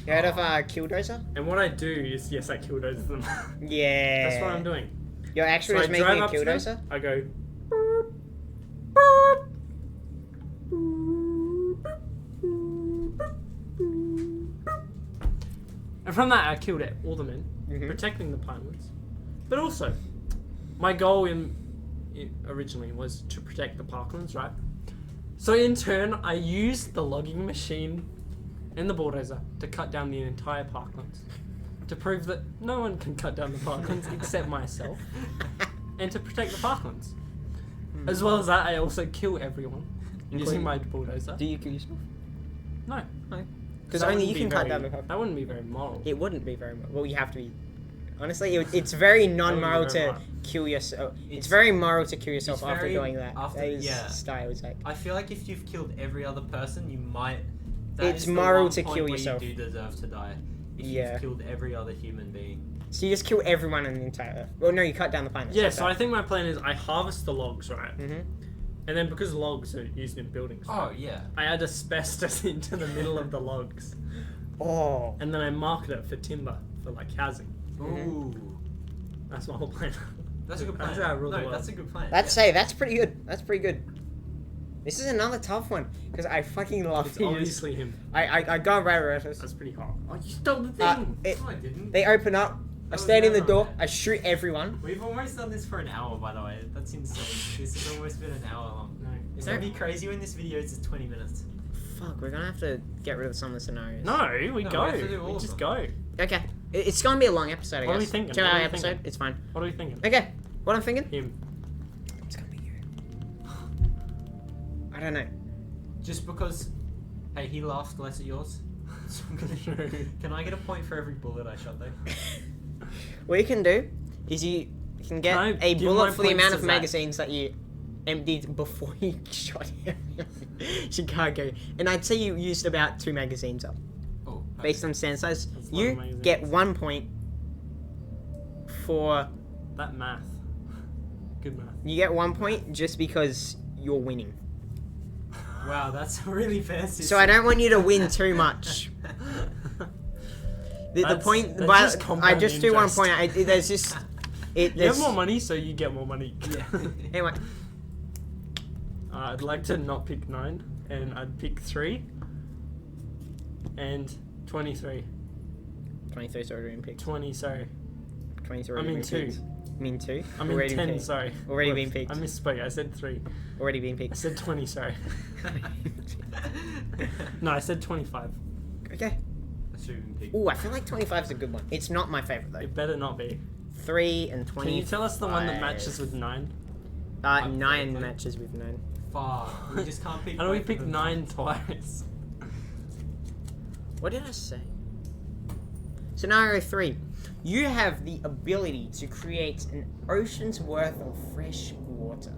You heard of Killdozer? And what I do is, yes, I killdozer them. Yeah. That's what I'm doing. Your actual So is I making drive a up to them, Killdozer? I go... And from that, I killed all the men, Mhm. protecting the pinelands. But also, my goal originally was to protect the parklands, right? So in turn, I used the logging machine and the bulldozer to cut down the entire parklands, to prove that no one can cut down the parklands except myself, and to protect the parklands. As well as that, I also kill everyone using my bulldozer. Do you kill yourself? No, Because That only wouldn't you be can cut very- down the park. that wouldn't be very moral. It wouldn't be very well. You have to be. Honestly, it's very non-moral That wouldn't be very to moral. kill yourself. It's It's- very moral to kill yourself it's after very- doing that. after- That is yeah. stereotype. I feel like if you've killed every other person, you might. It's is the moral one to point kill where yourself. You do deserve to die. If Yeah. you've killed every other human being. So you just kill everyone in the entire Earth. Well, no, you cut down the pine. Yeah, so I think my plan is I harvest the logs, right? Mm-hmm. And then because logs are used in buildings, Oh yeah. I add asbestos into the middle of the logs. Oh. And then I market it for timber, for like housing. Ooh. That's my whole plan. That's a good plan. That's how I rule the No, world. that's a good plan. That's pretty good. That's pretty good. This is another tough one because I fucking love It's to use. obviously him. I got right references. That's pretty hot. Oh, you stole the thing! No, I didn't. They open up. I was stand in the never door. on I shoot everyone. We've almost done this for an hour, by the way. That's insane. This has almost been an hour long. No. It's gonna be crazy when this video is 20 minutes. Fuck, we're gonna have to get rid of some of the scenarios. No, we No, go. we have to do all We of just them. go. Okay, it's gonna be a long episode. I What are we guess. thinking? 2 What are hour we episode. thinking? It's fine. What are we thinking? Okay, what I'm thinking? Him. It's gonna be you. I don't know. Just because, hey, he laughed less at yours. So I'm gonna, can I get a point for every bullet I shot though? What you can do is you can get Can I a give bullet my for the points amount to of Zach? magazines that you emptied before you shot Chicago. And I'd say you used about 2 magazines up. Oh, Based on stand size, That's a lot you of magazines. get 1 point for... That math. Good math. You get 1 point just because you're winning. wow, that's really fancy. So I don't want you to win too much. The That's- point, that's but just I compound just do 1 interest. point. There's just... You have there's- more money, so you get more money. Yeah. Anyway, I'd like to not pick 9, and I'd pick 3. And 23. 23's already been picked. 20, sorry. 20's I already mean been 2. picked. I mean 2? I mean Already 10, picked. sorry. Already Whoops. been picked. I misspoke, I said 3. Already been I picked. said 20, sorry. No, I said 25. Okay. That should have been picked. Ooh, I feel like 25 is a good one. It's not my favorite though. It better not be. 3 and 20. Can you tell us the one that matches with 9? 9 Hypothetically. matches with 9. Fuck. We just can't pick. How do we both of pick them. 9 twice? What did I say? Scenario 3. You have the ability to create an ocean's worth of fresh water.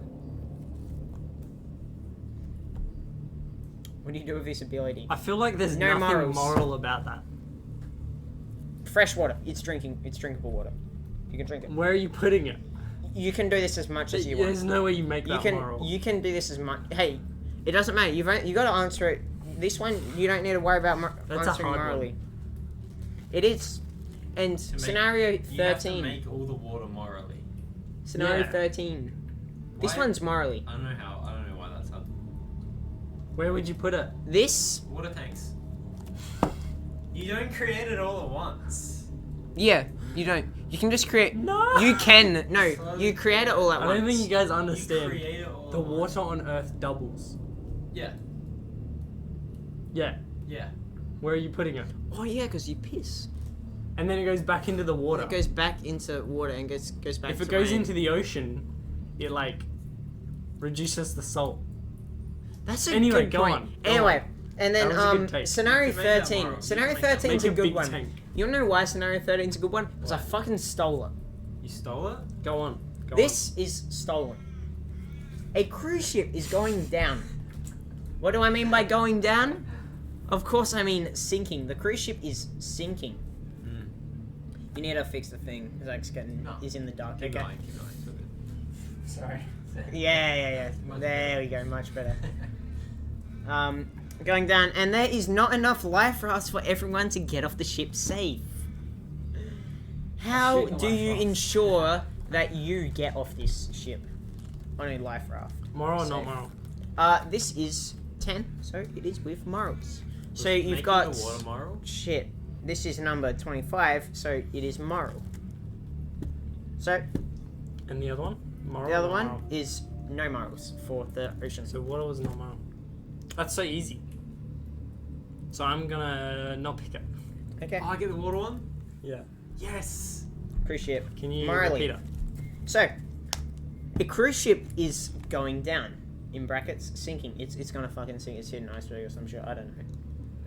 What do you do with this ability? I feel like there's No nothing morals. moral about that. Fresh water. It's drinkable water. You can drink it. Where are you putting it? You can do this as much as you want. There's no way you make that moral. You can do this as much. Hey, it doesn't matter. You got to answer it. this one you don't need to worry about That's a answering hard morally. It is. And To make- scenario You have to 13. make all the water morally. Scenario Yeah. 13. This Why- one's morally. I don't know how. I don't know why that's hard. Where would you put it? This, Water tanks. You don't create it all at once. yeah, you don't. You can just create. No. You can. No, you create it all at I once. don't think you guys You understand. create it all The at once. water on Earth doubles. Yeah. Yeah. Yeah. Where are you putting it? Oh yeah, because you piss. And then it goes back into the water. It goes back into water and goes back. If it to goes rain. into the ocean, it like reduces the salt. That's a Anyway, good go point. on, go Anyway, and then That was a good take. scenario You can make that 13. moral. Scenario You can make that 13 is Make a a good big one. tank. You wanna know why scenario 13 is a good one? Because I Why? fucking stole it. You stole it? Go on. Go This is stolen. A cruise ship is going down. What do I mean by going down? Of course I mean sinking. The cruise ship is sinking. Mm. You need to fix the thing. Zach's getting No. is in the dark. Keep Okay. going. Keep going. It's all good. Sorry. Yeah. Much There we go. Much better. Going down, and there is not enough life rafts for everyone to get off the ship safe. How Shit, do life you rafts. ensure that you get off this ship on a life raft? Moral or Safe. not moral? This is 10, so it is with morals. So Was you've making got the water moral? shit. This is number 25, so it is moral. So And the other one? Moral the other or one moral? is no morals for the ocean. So water was not moral. That's so easy. So I'm gonna not pick it. Okay, Oh, I get the water one? Yeah. Yes! cruise ship. Can you Morally. repeat it? So the cruise ship is going down. In brackets, sinking. It's gonna fucking sink. It's hitting an iceberg or some shit. I don't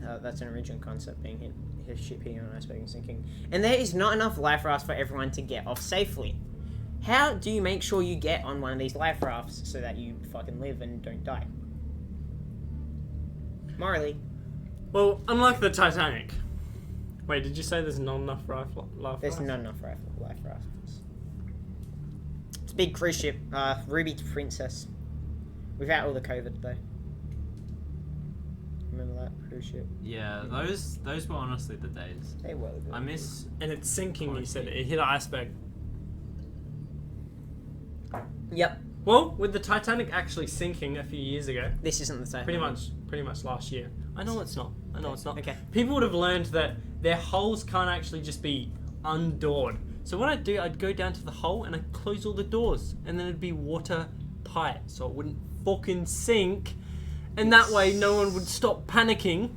know. That's an original concept, being hit a ship hitting an iceberg and sinking. And there is not enough life rafts for everyone to get off safely. How do you make sure you get on one of these life rafts so that you fucking live and don't die? Morally, Well, unlike the Titanic. Wait, did you say there's not enough life there's rafts? not enough life rafts. It's a big cruise ship. Ruby Princess. Without all the COVID though. Remember that cruise ship? Yeah, those were honestly the days. They were good. I miss. And it's sinking, you said. Quality. It hit an iceberg. Yep. Well, with the Titanic actually sinking a few years ago, This isn't the same. pretty much last year. I know it's not. Okay. People would have learned that their holes can't actually just be undoored. So what I'd do, I'd go down to the hole and I'd close all the doors, and then it'd be watertight, so it wouldn't fucking sink. And that way, no one would stop panicking.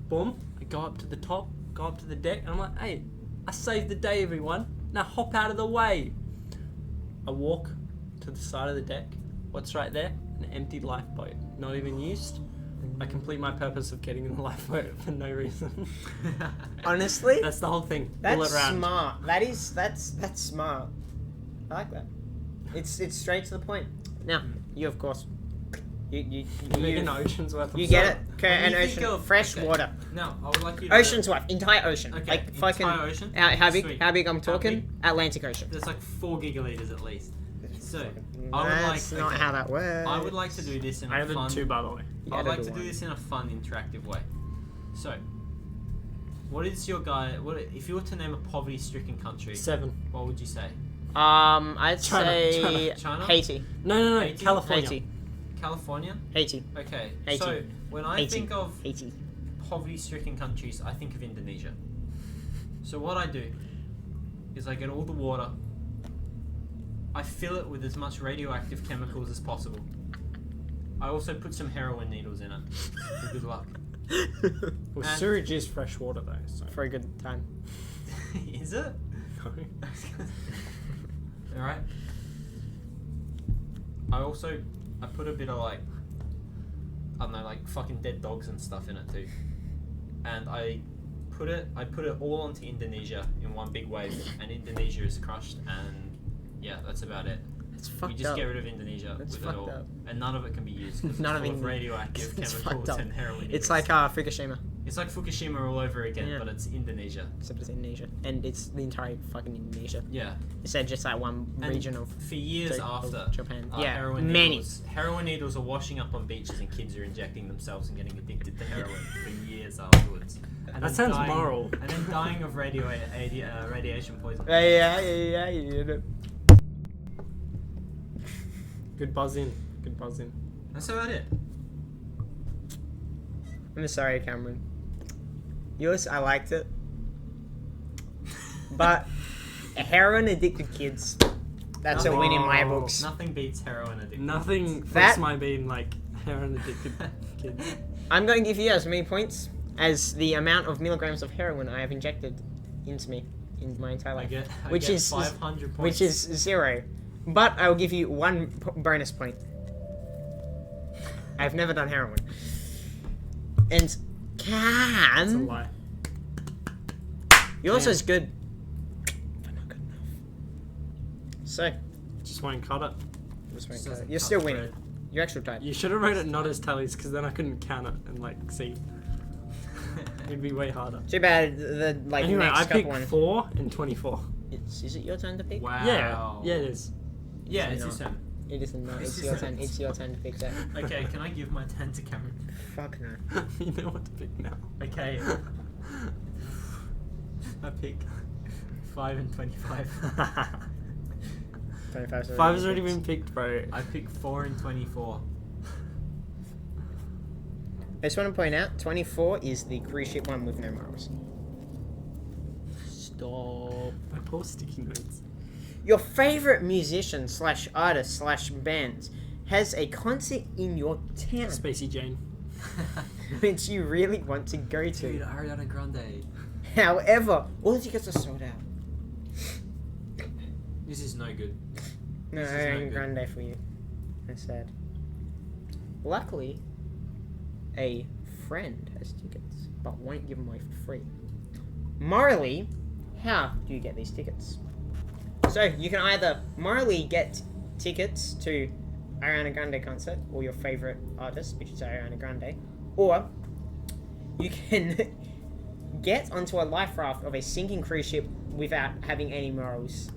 Boom! I go up to the top, go up to the deck, and I'm like, "Hey, I saved the day, everyone. Now hop out of the way." I walk to the side of the deck. What's right there? An empty lifeboat, not even used. I complete my purpose of getting in the lifeboat for no reason. Honestly, That's the whole thing. that's Bullet round. smart. That's smart. I like that. It's straight to the point. Now, you of course, you An ocean's worth of you get salt. it. Okay, When an you think ocean, of- fresh okay. water, Now, I would like you to. ocean's worth, entire ocean. Okay, Like fucking. entire ocean? How big? Sweet. How big? I'm How talking. big? Atlantic Ocean. There's like 4 gigaliters at least. So, I would That's like. not okay, how that works. I would like to do this in I a added fun. 2, by the way. You I'd added like a to do one. this in a fun, interactive way. So, what is your guy? What if you were to name a poverty-stricken country? 7. What would you say? I'd China, say China? Haiti. No. Haiti? California. Haiti. California. Haiti. Okay. Haiti. So when I Haiti. think of Haiti. poverty-stricken countries, I think of Indonesia. So what I do is I get all the water. I fill it with as much radioactive chemicals as possible. I also put some heroin needles in it. For good luck. Well, And- sewage is fresh water, though. So. For a good time. Is it? Alright. I put a bit of like, I don't know, like fucking dead dogs and stuff in it too. And I put it all onto Indonesia in one big wave, and Indonesia is crushed, and yeah, that's about it. It's We fucked just up. get rid of Indonesia That's with it fucked all. up. And none of it can be used because None it's of full of it- radioactive It's chemicals fucked up. and heroin. It's needles. like Fukushima. It's like Fukushima all over again, Yeah. but it's Indonesia. Except it's Indonesia. And it's the entire fucking Indonesia. Yeah. Instead of just that one And region of for years after, Japan. Yeah, heroin many. needles are washing up on beaches and kids are injecting themselves and getting addicted to heroin for years afterwards. And That then sounds dying, moral. And then dying of radiation poisoning. Yeah. Good buzz in. Good buzz in. That's about it. I'm sorry, Cameron. Yours, I liked it. But heroin addicted kids, that's a win in my No. books. Nothing beats heroin addiction. Nothing That- fits my being like heroin addicted kids. I'm going to give you as many points as the amount of milligrams of heroin I have injected into me in my entire I life. get, I Which get is- 500 points. Which is 0. But I will give you 1 bonus point. I've never done heroin. And That's a Cam, lie. yours Damn. is good. But not good enough. So, Just won't cut it. Just doesn't you're cut still the winning. bread. You're actually tied. You should have wrote it not as tallies, because then I couldn't count it and like see. It'd be way harder. Too bad the Anyway, next I couple picked ones. 4 and 24. Is it your turn to pick? Wow. Yeah, it is. Yeah, It's it's your not. turn. It isn't. No, This it's your is turn. it. It's your turn to pick that. Okay, can I give my turn to Cameron? Fuck no. You know what to pick now. Okay. I pick 5 and 25. 25. 5 has already been picked, bro. I pick 4 and 24. I just want to point out, 24 is the cruise ship one with no morals. Stop. My poor sticky notes. Your favorite musician slash artist slash band has a concert in your town Spacey Jane. which you really want to go to. Dude, Ariana Grande. However, all the tickets are sold out. This is no good. No, This is no Ariana good. Grande for you. That's sad. Luckily, a friend has tickets, but won't give them away for free. Morally, how do you get these tickets? So you can either morally get tickets to Ariana Grande concert or your favorite artist, which is Ariana Grande, or you can get onto a life raft of a sinking cruise ship without having any morals.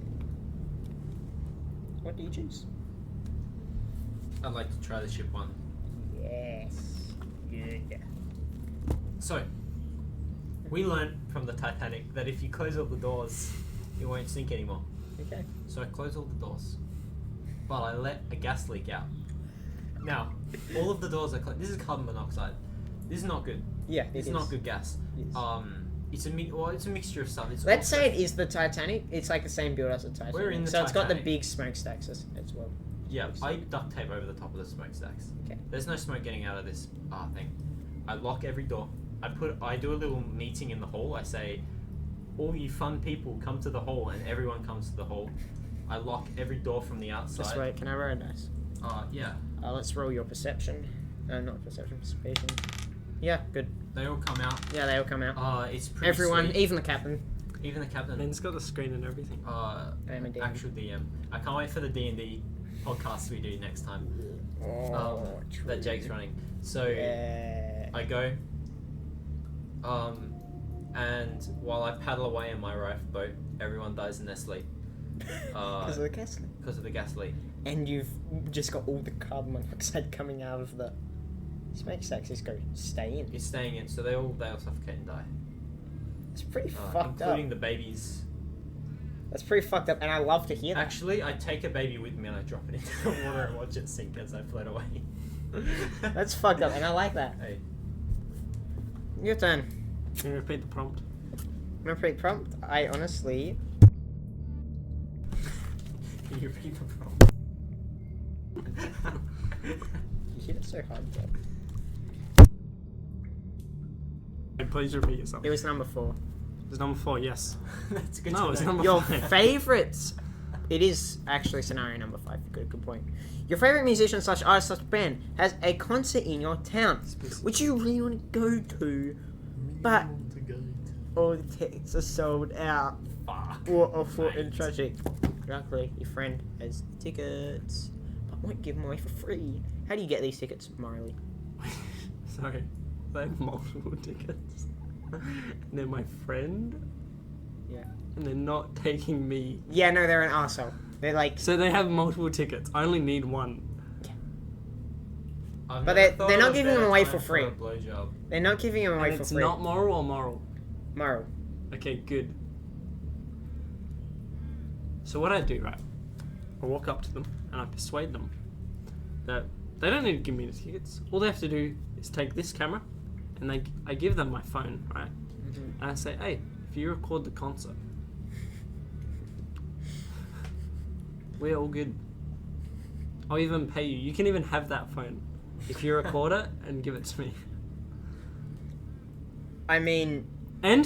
What do you choose? I'd like to try the ship one. Yes. Yeah. So, we learned from the Titanic that if you close all the doors, it won't sink anymore. Okay. So I closed all the doors, but I let a gas leak out. Now, all of the doors are closed. This is carbon monoxide. This is not good. Yeah, It's is. not good gas. It is. It's a mixture of stuff. It's Let's also- say it is the Titanic. It's like the same build as the Titanic. We're in the so it's got the Titanic. big smokestacks as well. Yeah, I duct tape over the top of the smokestacks. Okay. There's no smoke getting out of this thing. I lock every door. I do a little meeting in the hall. I say, all you fun people come to the hall, and everyone comes to the hall. I lock every door from the outside. Just wait. Can I roll a dice? Yeah. Let's roll your perception. Not perception, persuasion. Yeah, good. They all come out. Yeah, they all come out. It's pretty Everyone, sweet. even the captain. Even the captain. Ben's got a screen and everything. I am a DM. Actual DM. I can't wait for the D&D podcast we do next time. That Jake's running. So Yeah. I go. And while I paddle away in my boat, everyone dies in their sleep. Because of the gas leak. Because of the gas leak. And you've just got all the carbon monoxide coming out of the smokestacks. Just go stay in. It's staying in, so they all suffocate and die. It's pretty fucked including up. the babies. That's pretty fucked up, and I love to hear that. Actually, I take a baby with me and I drop it into the water and watch it sink as I float away. That's fucked up, and I like that. Hey. Your turn. Can you repeat the prompt? I'm pretty prompt. I honestly. Can you repeat the prompt? You hit it so hard, bro. Hey, please repeat yourself. It was number 4. It's number 4, yes. That's good No, to it's know. number Your 5. favorites. It is actually scenario number 5. Good point. Your favorite musician slash artist slash band has a concert in your town, which you really want to go to, but all the tickets are sold out. Fuck. What awful and Mate. tragic. Luckily, your friend has tickets, but won't give them away for free. How do you get these tickets, morally? Sorry. They have multiple tickets. And they're my friend. Yeah. And they're not taking me. Yeah, no, they're an arsehole. They're like, So they have multiple tickets. I only need one. I've But never they're thought not of a giving them better away time for free. a blowjob. they're not giving them away And for it's free. not moral or moral. Moral. Okay, good. So what I do, right? I walk up to them and I persuade them that they don't need to give me the tickets. All they have to do is take this camera, and I give them my phone, right? And I say, hey, if you record the concert, we're all good. I'll even pay you. You can even have that phone if you record it and give it to me. I mean, And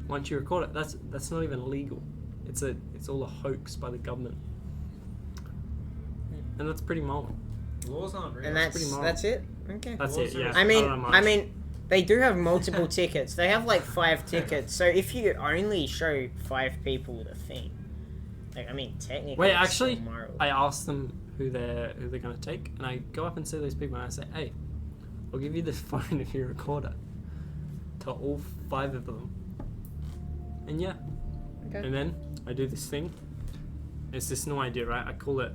once you record it, that's not even legal. It's all a hoax by the government. And that's pretty moral. Laws aren't real. and pretty that's moral. that's it. Okay. That's Laws it, are yeah. I mean, don't know much. they do have multiple tickets. They have like 5 tickets. So if you only show 5 people the thing, like I mean, technically. Wait, it's still actually, moral. I ask them who they're gonna take, and I go up and see those people, and I say, "Hey, I'll give you this phone if you record it." To all 5 of them, and yeah, Okay. and then I do this thing. It's this new idea, right? I call it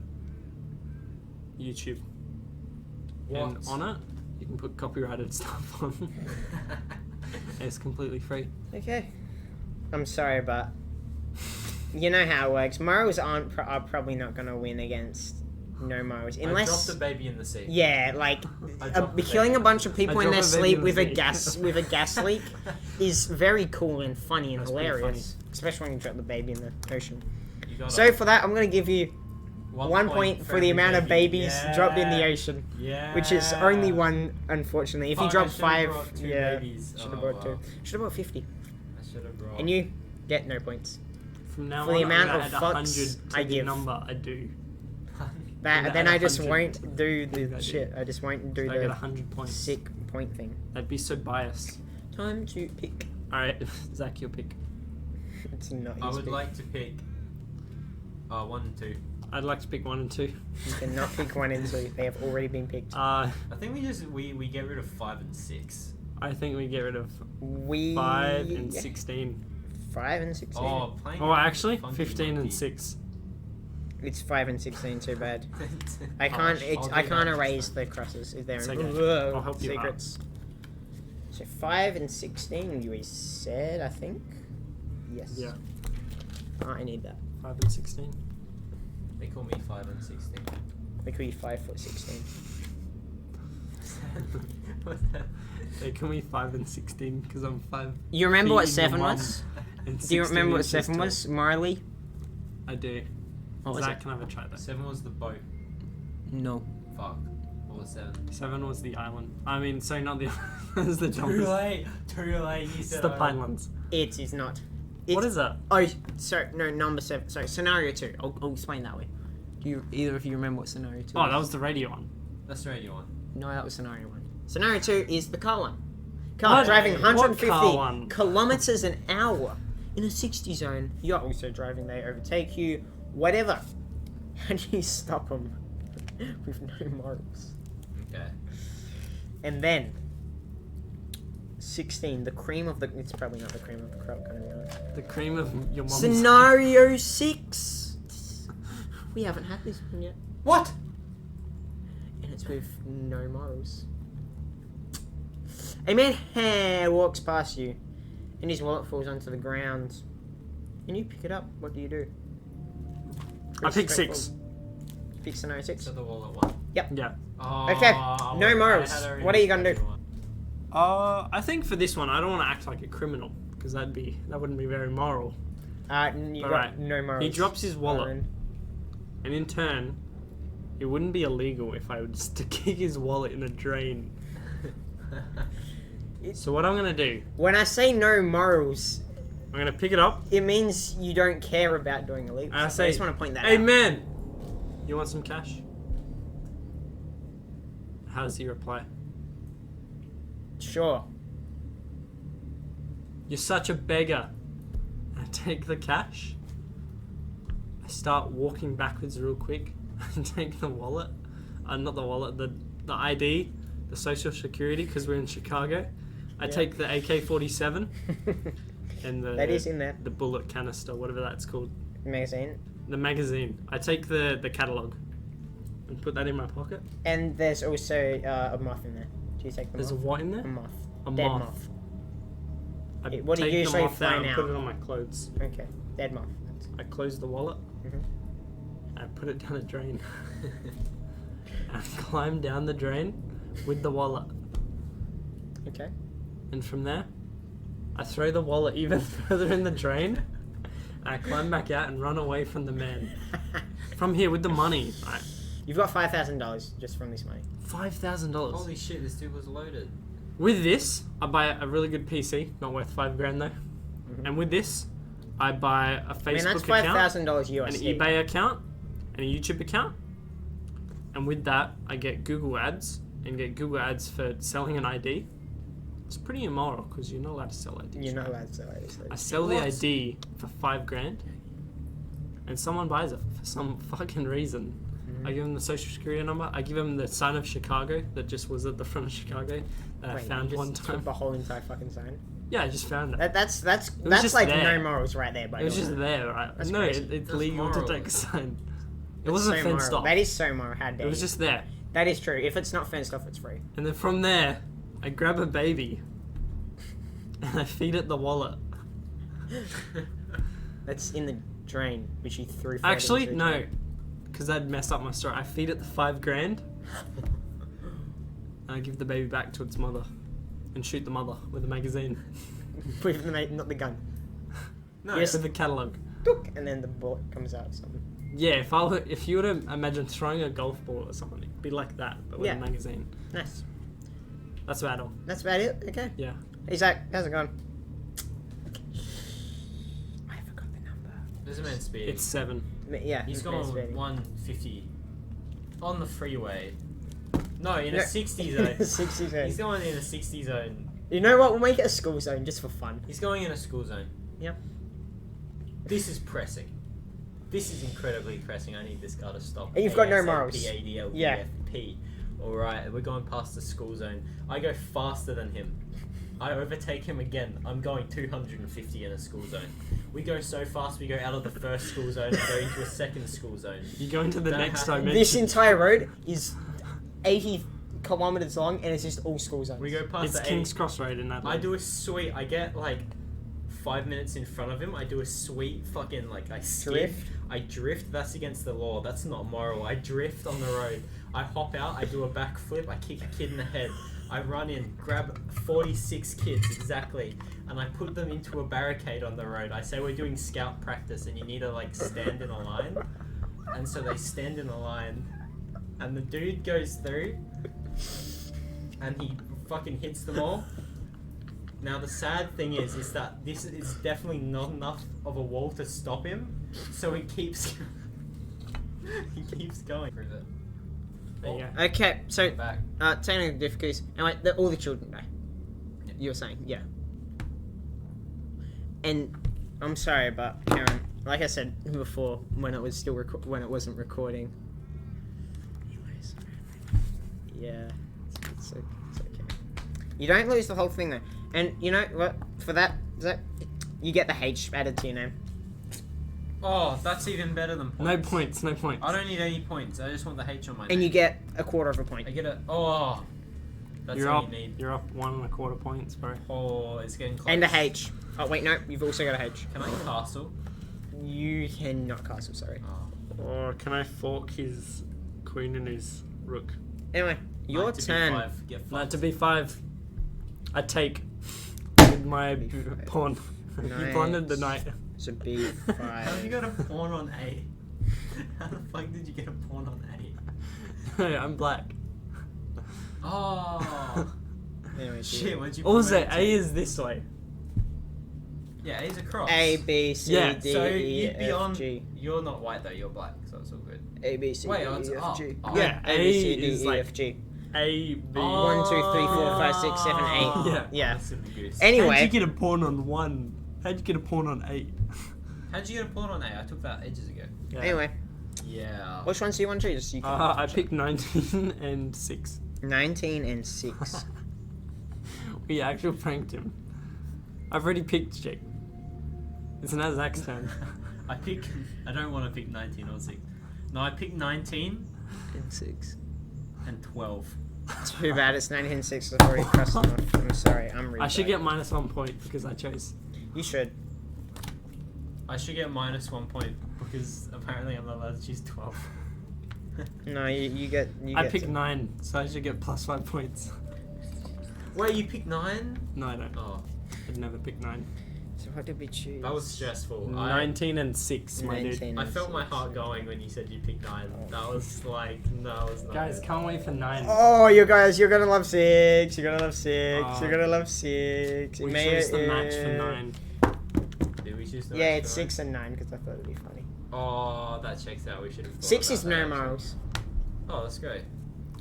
YouTube, and What? on it you can put copyrighted stuff on. And it's completely free. Okay. I'm sorry, but you know how it works. Morals are probably not going to win against no morals. I Unless... dropped a baby in the sea. Yeah, like I dropped the killing baby. a bunch of people I in their dropped a baby sleep in with the a sea. gas leak is very cool and funny and That's pretty hilarious. Especially when you drop the baby in the ocean. You got So for that, I'm going to give you 1 point for the every amount of baby. babies Yeah. dropped in the ocean. Yeah. Which is only 1, unfortunately. If you Fuck, drop I should've 5, brought 2 yeah, babies. should have Oh, brought 2. wow. Should have brought 50. I should have brought. And you get no points. From now For on, the amount I'm of gonna add fucks 100 to I the give. number I do. That, Yeah, then add I just 100. won't do the Idea. shit. I just won't do So I get the 100 points. sick point thing. That'd be so biased. Time to pick. All right, Zach, your pick. It's not I his would pick. like to pick. 1 and 2. I'd like to pick 1 and 2. You cannot pick 1 and 2. They have already been picked. I I think we get rid of 5 and 6. think we get rid of We 5 and 16. 5 and 16. Oh, playing. Oh, actually, Funky 15 Monkey. and 6. It's 5 and 16. Too bad. I Oh, can't. I'll I do can't that erase next the crosses if they're It's in okay. I'll help you out. secrets. So 5 and 16. You said, I think. Yes. Yeah, Oh, I need that. 5 and 16. They call me 5 and 16. They could be 5 foot 16. What's that? They call me 5 and 16 because I'm 5. You remember what feet in your 7 mum was? and Do you 16 remember what inches 7 tall. was? Marley? I do. What was Zach, it? can I have a try that? 7 was the boat. No. Fuck. What was 7? 7 was the island. I mean, sorry, not the island. It was the Too dumbest. late. Too late. You It's said the island. Pinelands. It is not. What It's- is that? Oh, so no, number 7. Sorry, scenario 2. I'll explain that way. Do you either of you remember what scenario 2 Oh, that was the radio one. That's the radio one. No, that was scenario 1. Scenario 2 is the car one. Car What? driving What 150 car one? kilometers an hour in a 60 zone. You're also driving, they overtake you. Whatever. How do you stop them with no morals? Okay. And then 16, the cream of the. It's probably not the cream of the crop, gonna be honest. The cream of your mom's. Scenario 6. We haven't had this one yet. What? And it's with no morals. A man walks past you, and his wallet falls onto the ground. And you pick it up. What do you do? I Pretty pick 6. straightforward. Pick scenario 6. So the wallet one. Yeah. Oh, Okay, no I morals. had already What are you gonna do? expected one. I think for this one, I don't want to act like a criminal because that wouldn't be very moral. You got Alright. no morals. He drops his wallet, Aaron. and in turn, it wouldn't be illegal if I was to kick his wallet in a drain. So what I'm gonna do, When I say no morals, I'm gonna pick it up. it means you don't care about doing illegal I stuff. say, I just want to point that Hey out. man, you want some cash? How does he reply? Sure. You're such a beggar. I take the cash. I start walking backwards real quick and take the wallet. Not the wallet, the ID. the Social Security because we're in Chicago. I Yeah. take the AK-47 and That is in there. the bullet canister, whatever that's called. Magazine. The magazine. I take the catalogue and put that in my pocket. And there's also a moth in there. Do you take the There's a moth? what in A there? moth. A Dead moth. moth. I What do you take the usually moth out find and out? put it on my clothes. Okay. Dead moth. I close the wallet. Mhm. I put it down a drain. I climb down the drain with the wallet. Okay. And from there, I throw the wallet even further in the drain. And I climb back out and run away from the man. From here with the money. You've got $5,000 just from this money. $5,000. Holy shit, this dude was loaded. With this, I buy a really good PC. Not worth $5,000 though. And with this, I buy a I mean, Facebook that's account, $5,000 an USD. eBay account, and a YouTube account. And with that, I get Google ads and get Google ads for selling an ID. It's pretty immoral because you're not allowed to sell IDs. You're not right? allowed to sell it. I sell the What? ID for $5,000, and someone buys it for some fucking reason. I give them the social security number. I give them the sign of Chicago that just was at the front of Chicago that I Wait, found you one just time. took the whole entire fucking sign. Yeah, I just found it. That's was just like there. no morals right there. By It was the way. just there, right? That's No, crazy. it's That's legal to moral. take a sign. It That's wasn't so fenced moral. off. That is so moral. How dare It was you. just there. That is true. If it's not fenced off, it's free. And then from there, I grab a baby and I feed it the wallet. That's in the drain, which you threw. further Actually, into the no, drain. because that'd mess up my story. I feed it the $5,000 and I give the baby back to its mother and shoot the mother with a magazine. With the not the gun. No, Yes. With the catalogue. Took, and then the bullet comes out. Something. Yeah, if you were to imagine throwing a golf ball or something, it'd be like that, but with Yeah. a magazine. Nice. That's about all. That's about it. Okay. Yeah. Hey Zach, how's it going? I forgot the number. there's a man speeding. It's 7. Yeah, He's it's going speeding. 150 on the freeway. No, in No. a 60 zone. 60 zone. He's going in a 60 zone. You know what? We'll make it a school zone just for fun. He's going in a school zone. Yep. This is pressing. This is incredibly pressing. I need this guy to stop. And you've got no ASAP, morals. PADLBFP. Alright, we're going past the school zone. I go faster than him. I overtake him again. I'm going 250 in a school zone. We go so fast, we go out of the first school zone and go into a second school zone. You go into the That next happened. dimension. This entire road is 80 kilometers long, and it's just all school zones. We go past It's the King's 80. Cross Road in Adelaide. I do a sweet. I get like 5 minutes in front of him. I do a sweet fucking like I skip. Drift? I drift. That's against the law. That's not moral. I drift on the road. I hop out. I do a backflip. I kick a kid in the head. I run in, grab 46 kids exactly, and I put them into a barricade on the road. I say we're doing scout practice, and you need to like stand in a line. And so they stand in a line, and the dude goes through, and he fucking hits them all. Now the sad thing is that this is definitely not enough of a wall to stop him, so he keeps he keeps going. Prove it. There you go. Okay, so Back. technical difficulties. Anyway, all the children die. Yeah. You were saying, yeah. And I'm sorry, but Karen, like I said before, when it was still when it wasn't recording. Anyways, yeah, it's okay. You don't lose the whole thing though, and you know what? For that, Zach, you get the H added to your name. Oh, that's even better than points. No points, no points. I don't need any points. I just want the H on my And name. you get a quarter of a point. I get a oh. That's You're all up. you need. You're up 1.25 points, bro. Oh, it's getting close. And a H. Oh wait, no, you've also got a H. Can I castle? You cannot castle, sorry. Oh. Or can I fork his queen and his rook? Anyway, your Knight to turn. B5. Get Knight fucked. to b5. I take with my B5. pawn. You Nice. blundered the knight. So B5. How did you get a pawn on A? How the fuck did you get a pawn on A? No, I'm black. Oh. Anyway, Shit, what'd you Also, promote A to? is this way. Yeah, A's a cross. A, B, C, Yeah, D, So E, you'd be F, on. G. You're not white though, you're black, so it's all good. A, B, C, Wait, D, it's E, F, up. G. Oh. Yeah, A, B, C, D, is E, like- F, G. A, B. Oh. 1, 2, 3, 4, 5, 6, 7, 8. Yeah. Yeah. That's a goose. How'd Anyway, you get a pawn on 1? How'd you get a pawn on 8? How'd you get a pawn on A? I took that ages ago. Yeah. anyway, Yeah. which ones do you want to choose? You can I picked 19 and 6. 19 and 6. We actually pranked him. I've already picked Jake. It's now Zach's turn. I don't want to pick 19 or 6. No, I picked 19 And 6. and 12. Too bad it's 19 and 6. I've already crossed them off. I'm sorry. I'm really I should bad. get -1 point because I chose. You should. I should get -1 point because apparently I'm not allowed to choose 12. No, you get. I picked 9, so I should get +5 points. Wait, you picked 9? No, I don't. Oh, I'd never pick 9. So what did we choose? that was stressful. 19 and 6, my dude. 19 I and felt my 6. heart going when you said you picked 9. That was like, no, it was not. Guys, can't wait for 9. Oh, you guys, you're gonna love 6. You're gonna love 6. Oh. You're gonna love 6. We chose the match for 9. Did we choose the Yeah, match it's for 6 and 9 because I thought it'd be funny. 9? Oh, that checks out. We should have. 6 is no morals. Oh, that's great.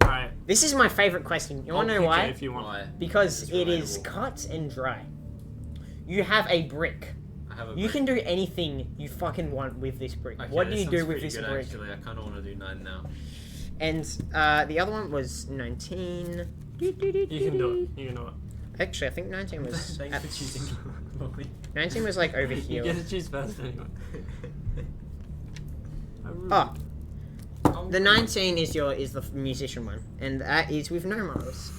Alright. This is my favorite question. You wanna know why? If you want. Why? Because It's it is relatable. cut and dry. You have a brick. I have a. You can do anything you fucking want with this brick. Okay, What do this you do sounds with pretty this good, brick? Actually, I kind of want to do 9 now. And the other one was 19. You can do it. You can do it. Actually, I think 19 was. Thanks for choosing. Molly. 19 was like over You here. get to choose first anyway. Oh, Oh, the 19 is the musician one, and that is with no morals.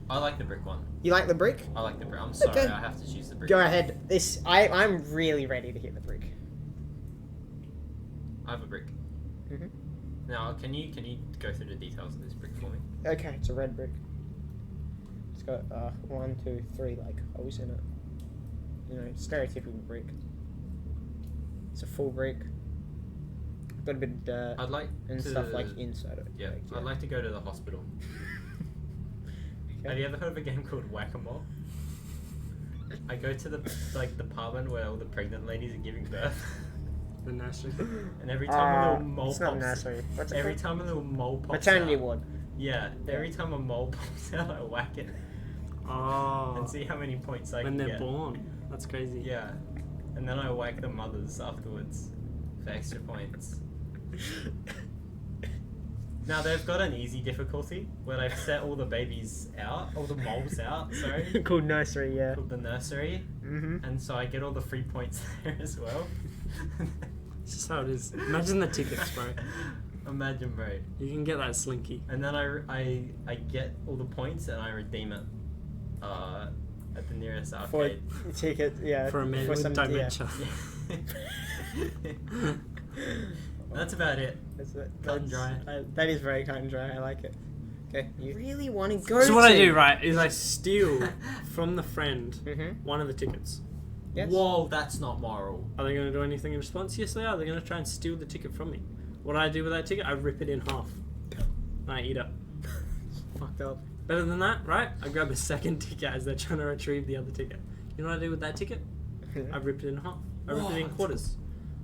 I like the brick one. You like the brick? I like the brick. I'm sorry, Okay. I have to choose the brick. Go ahead. I'm really ready to hit the brick. I have a brick. Mhm. Now, can you go through the details of this brick for me? Okay, it's a red brick. It's got 1, 2, 3 like holes in it. You know, stereotypical brick. It's a full brick. Got a bit of dirt I'd like and to, stuff like inside it. Yeah, Like, I'd like to go to the hospital. Have you ever heard of a game called Whack-A-Mole? I go to the department where all the pregnant ladies are giving birth, The nursery. and every time a little mole it's not pops, nursery. What's it every called? time a little mole pops Maternity out, ward. yeah, every time a mole pops out, I whack it Oh. and see how many points I When can they're get. born. That's crazy. Yeah, and then I whack the mothers afterwards for extra points. Now they've got an easy difficulty where they've set all the babies out, all the moles out, sorry, Called nursery, yeah. called the nursery, Mm-hmm. and so I get all the free points there as well. It's just how it is. Imagine the tickets, bro. Imagine, bro. You can get that slinky. And then I get all the points and I redeem it at the nearest For arcade. ticket, yeah. For a man with some- dementia. That's about it. That's it. Cut and dry. That is very cut and dry. I like it. Okay, you really want to go So what I do, right, is I steal from the friend Mm-hmm. one of the tickets. Yes. Whoa, that's not moral. Are they going to do anything in response? Yes, they are. They're going to try and steal the ticket from me. What do I do with that ticket? I rip it in half. And I eat it. Fucked up. Better than that, right? I grab a second ticket as they're trying to retrieve the other ticket. You know what I do with that ticket? I rip it in half. I rip it in What? quarters.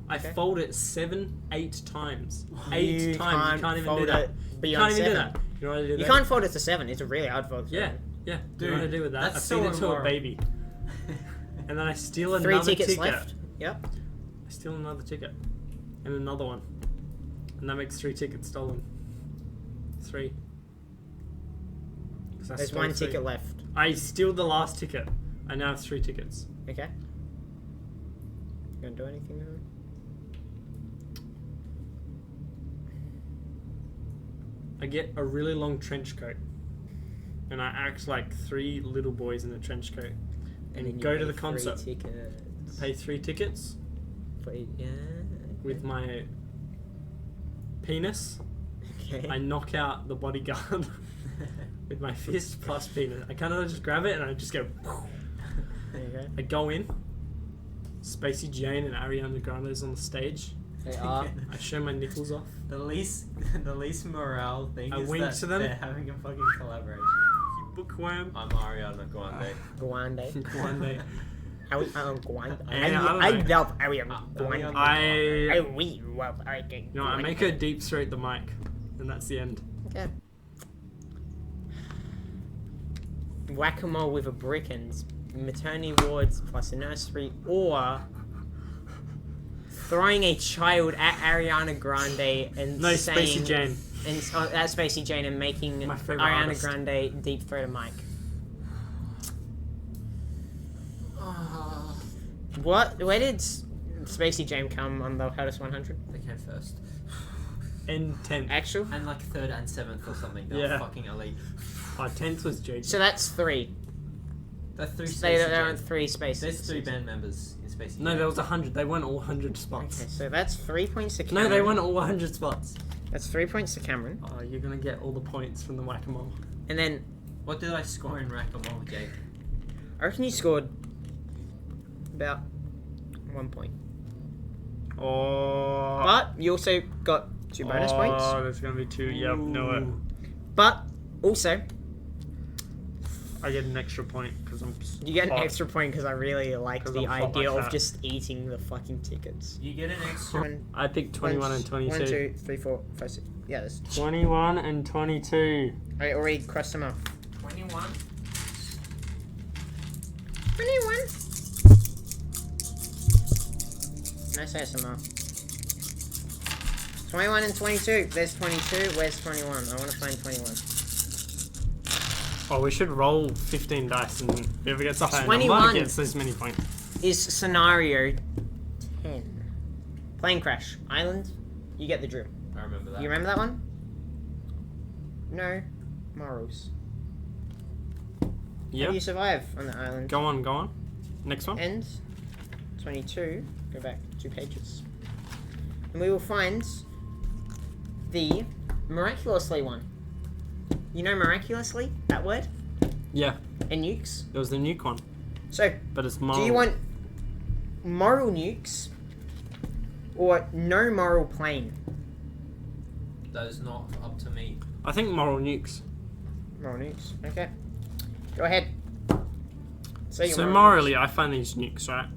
I Okay. fold it 7, 8 times. You 8 times. You can't even do fold that. it You beyond can't even do 7. that. You know what I do You there? can't fold it to 7. It's a really hard fold. to Yeah, 7. yeah. Dude, you know what I do with that? I that's feed so it to a immoral. baby. And then I steal 3 another tickets ticket. left. Yep. I steal another ticket. And another one. And that makes 3 tickets stolen. 3. 'Cause I There's stole 1 3. ticket left. I steal the last ticket. I now have 3 tickets. Okay. You gonna do anything with it? I get a really long trench coat. And I act like 3 little boys in a trench coat. And then you go to pay the 3 concert. tickets. Pay 3 tickets Yeah. with my penis. Okay. I knock out the bodyguard with my fist plus penis. I kind of just grab it and I just go. There you go. I go in. Spacey Jane and Ariana Grande is on the stage. They are. I show my nipples off. The least morale thing I is wink that to them. they're having a fucking collaboration. Bookworm. I'm Ariana Grande. Guande. Grande. Guande. I don't I know. love Ariana Ariana Guande. I. We love Ariana. No, I make her deep throat the mic, and that's the end. Okay. Whack-a-mole with a brick and maternity wards plus a nursery, or throwing a child at Ariana Grande and No, saying, Spacey Jane. And that's Spacey Jane and making My favourite Ariana artist. Grande deep throat a mic. What? Where did Spacey Jane come on the hottest 100? They came first. And 10th. Actual? And like 3rd and 7th or something. They Yeah. were fucking elite. 10th was JJ. So that's 3. That's 3 There aren't Spacey 3 spaces. There's 3 band members in Spacey No, Jane. there was 100. They won all 100 spots. Okay, so that's 3 points to No, Cameron. they won all 100 spots. That's 3 points to Cameron. Oh, you're gonna get all the points from the whack-a-mole. And then What did I score in Rack-a-Mole, Jake? I reckon you scored about 1 point. Oh. But you also got 2 bonus points. Oh, there's gonna be 2. Yep, know it. But also, I get an extra point because I'm. you get an hot. extra point because I really like 'Cause the I'm hot idea like of that. just eating the fucking tickets. You get an extra... I picked 21 and 22. 1, 2, 3, 4, 5, 6. Yeah, there's 21 and 22. I already crossed them off. 21? 21. Nice ASMR. 21 and 22. There's 22. Where's 21? I want to find 21. Oh, we should roll 15 dice and whoever gets a higher 21. number gets as many points. Is scenario 10. Plane crash. Island. You get the drill. I remember that. You remember that one? No morals. How Yep. do you survive on the island? Go on. Next one. And 22. Go back 2 pages. And we will find the miraculously one. You know miraculously? That word? Yeah, And nukes? it was the nuke one, So, but it's moral. do you want moral nukes or no moral plane? That is not up to me. I think moral nukes. Moral nukes. Okay. Go ahead. Say your So moral morally, I find these nukes, right?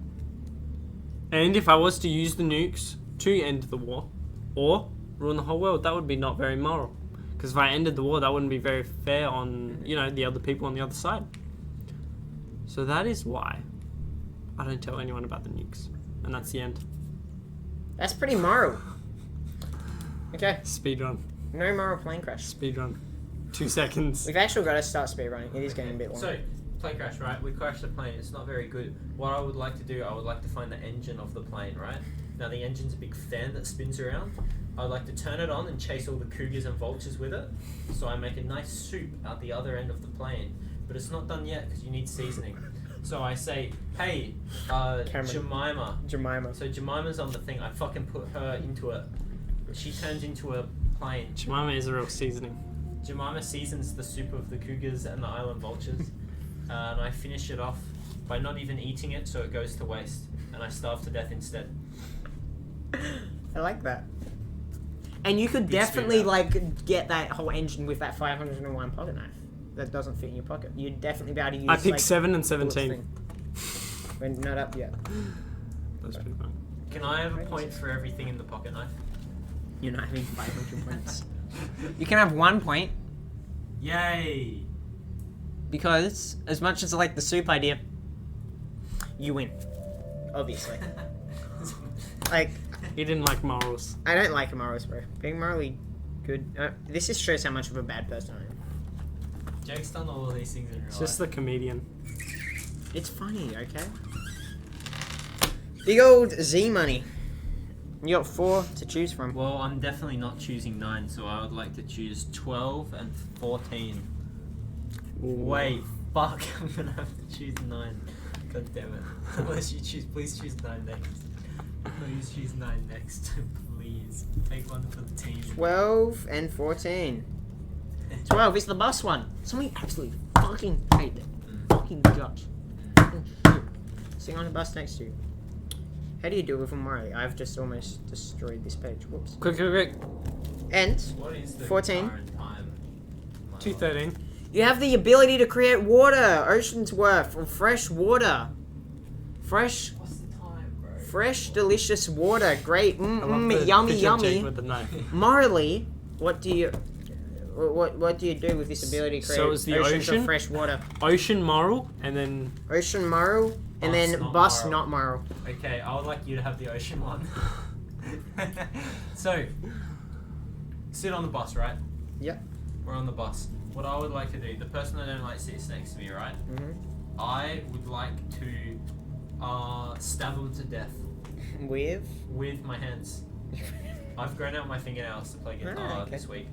And if I was to use the nukes to end the war, or ruin the whole world, that would be not very moral. Because if I ended the war, that wouldn't be very fair on, the other people on the other side. So that is why I don't tell anyone about the nukes. And that's the end. nukes. That's pretty moral. Okay. Speedrun. No moral plane crash. Speedrun. 2 seconds. We've actually got to start speedrunning. It is getting a bit long. So, plane crash, right? We crashed the plane. It's not very good. What I would like to do, I would like to find the engine of the plane, right? Now, the engine's a big fan that spins around. I would like to turn it on and chase all the cougars and vultures with it. So I make a nice soup out the other end of the plane. But it's not done yet because you need seasoning. So I say, hey, Jemima. Jemima. So Jemima's on the thing. I fucking put her into it. She turns into a plane. Jemima is a real seasoning. Jemima seasons the soup of the cougars and the island vultures. And I finish it off by not even eating it, so it goes to waste. And I starve to death instead. I like that. And you could Big definitely speed get that whole engine with that 501 pocket knife that doesn't fit in your pocket. You'd definitely be able to use. I picked 7 and bullets 17. thing. We're not up yet. That's pretty fun. Can I have a point for everything in the pocket knife? You're not having 500 points. You can have 1 point Yay! Because as much as I like the soup idea, you win. Obviously. Like, He didn't like morals. I don't like morals, bro. Being morally good. This just shows how much of a bad person I am. Jake's done all of these things in real It's just the comedian. It's funny, okay? Big old Z money. You got 4 to choose from. Well, I'm definitely not choosing 9, so I would like to choose 12 and 14. Wait, fuck, I'm gonna have to choose 9. God damn it. Unless you choose, please choose 9 next. Please choose 9 next. Please. Take one for the team. 12 and 14. 12 is the bus one. Somebody absolutely fucking hate it. Fucking guts. Fucking shit. Sitting on the bus next to you. How do you deal with them morally? I've just almost destroyed this page. Whoops. Quick. And What is the 14. current time? 2:13. you have the ability to create water. Ocean's worth of fresh water. Fresh, What's the time, bro? delicious water. Great. I love the Yummy, picture of Jake yummy. with the knife. Morally, what do you do with this ability to create So it was the oceans ocean? of fresh water? Ocean moral, and then Ocean moral, and Bus, then not bus moral. not moral. Okay, I would like you to have the ocean one. So sit on the bus, right? Yep. We're on the bus. What I would like to do, the person I don't like sits next to me, right? I would like to stab them to death With? with my hands. I've grown out my fingernails to play guitar okay. this week.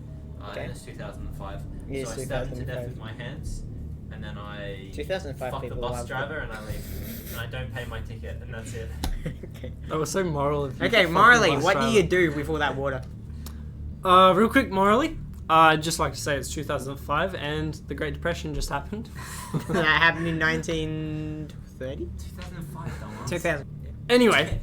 Okay. And it's 2005. It So I is stab them to death 2005. with my hands, and then I 2005 fuck the people bus love driver and I leave. And I don't pay my ticket, and that's it. Okay. That was so moral of you. Okay, to fucking morally, bus what do driver. you do with all that water? Real quick, morally, I'd just like to say it's 2005 and the Great Depression just happened. That happened in 1930? 2005, dumbass. 2000. Anyway,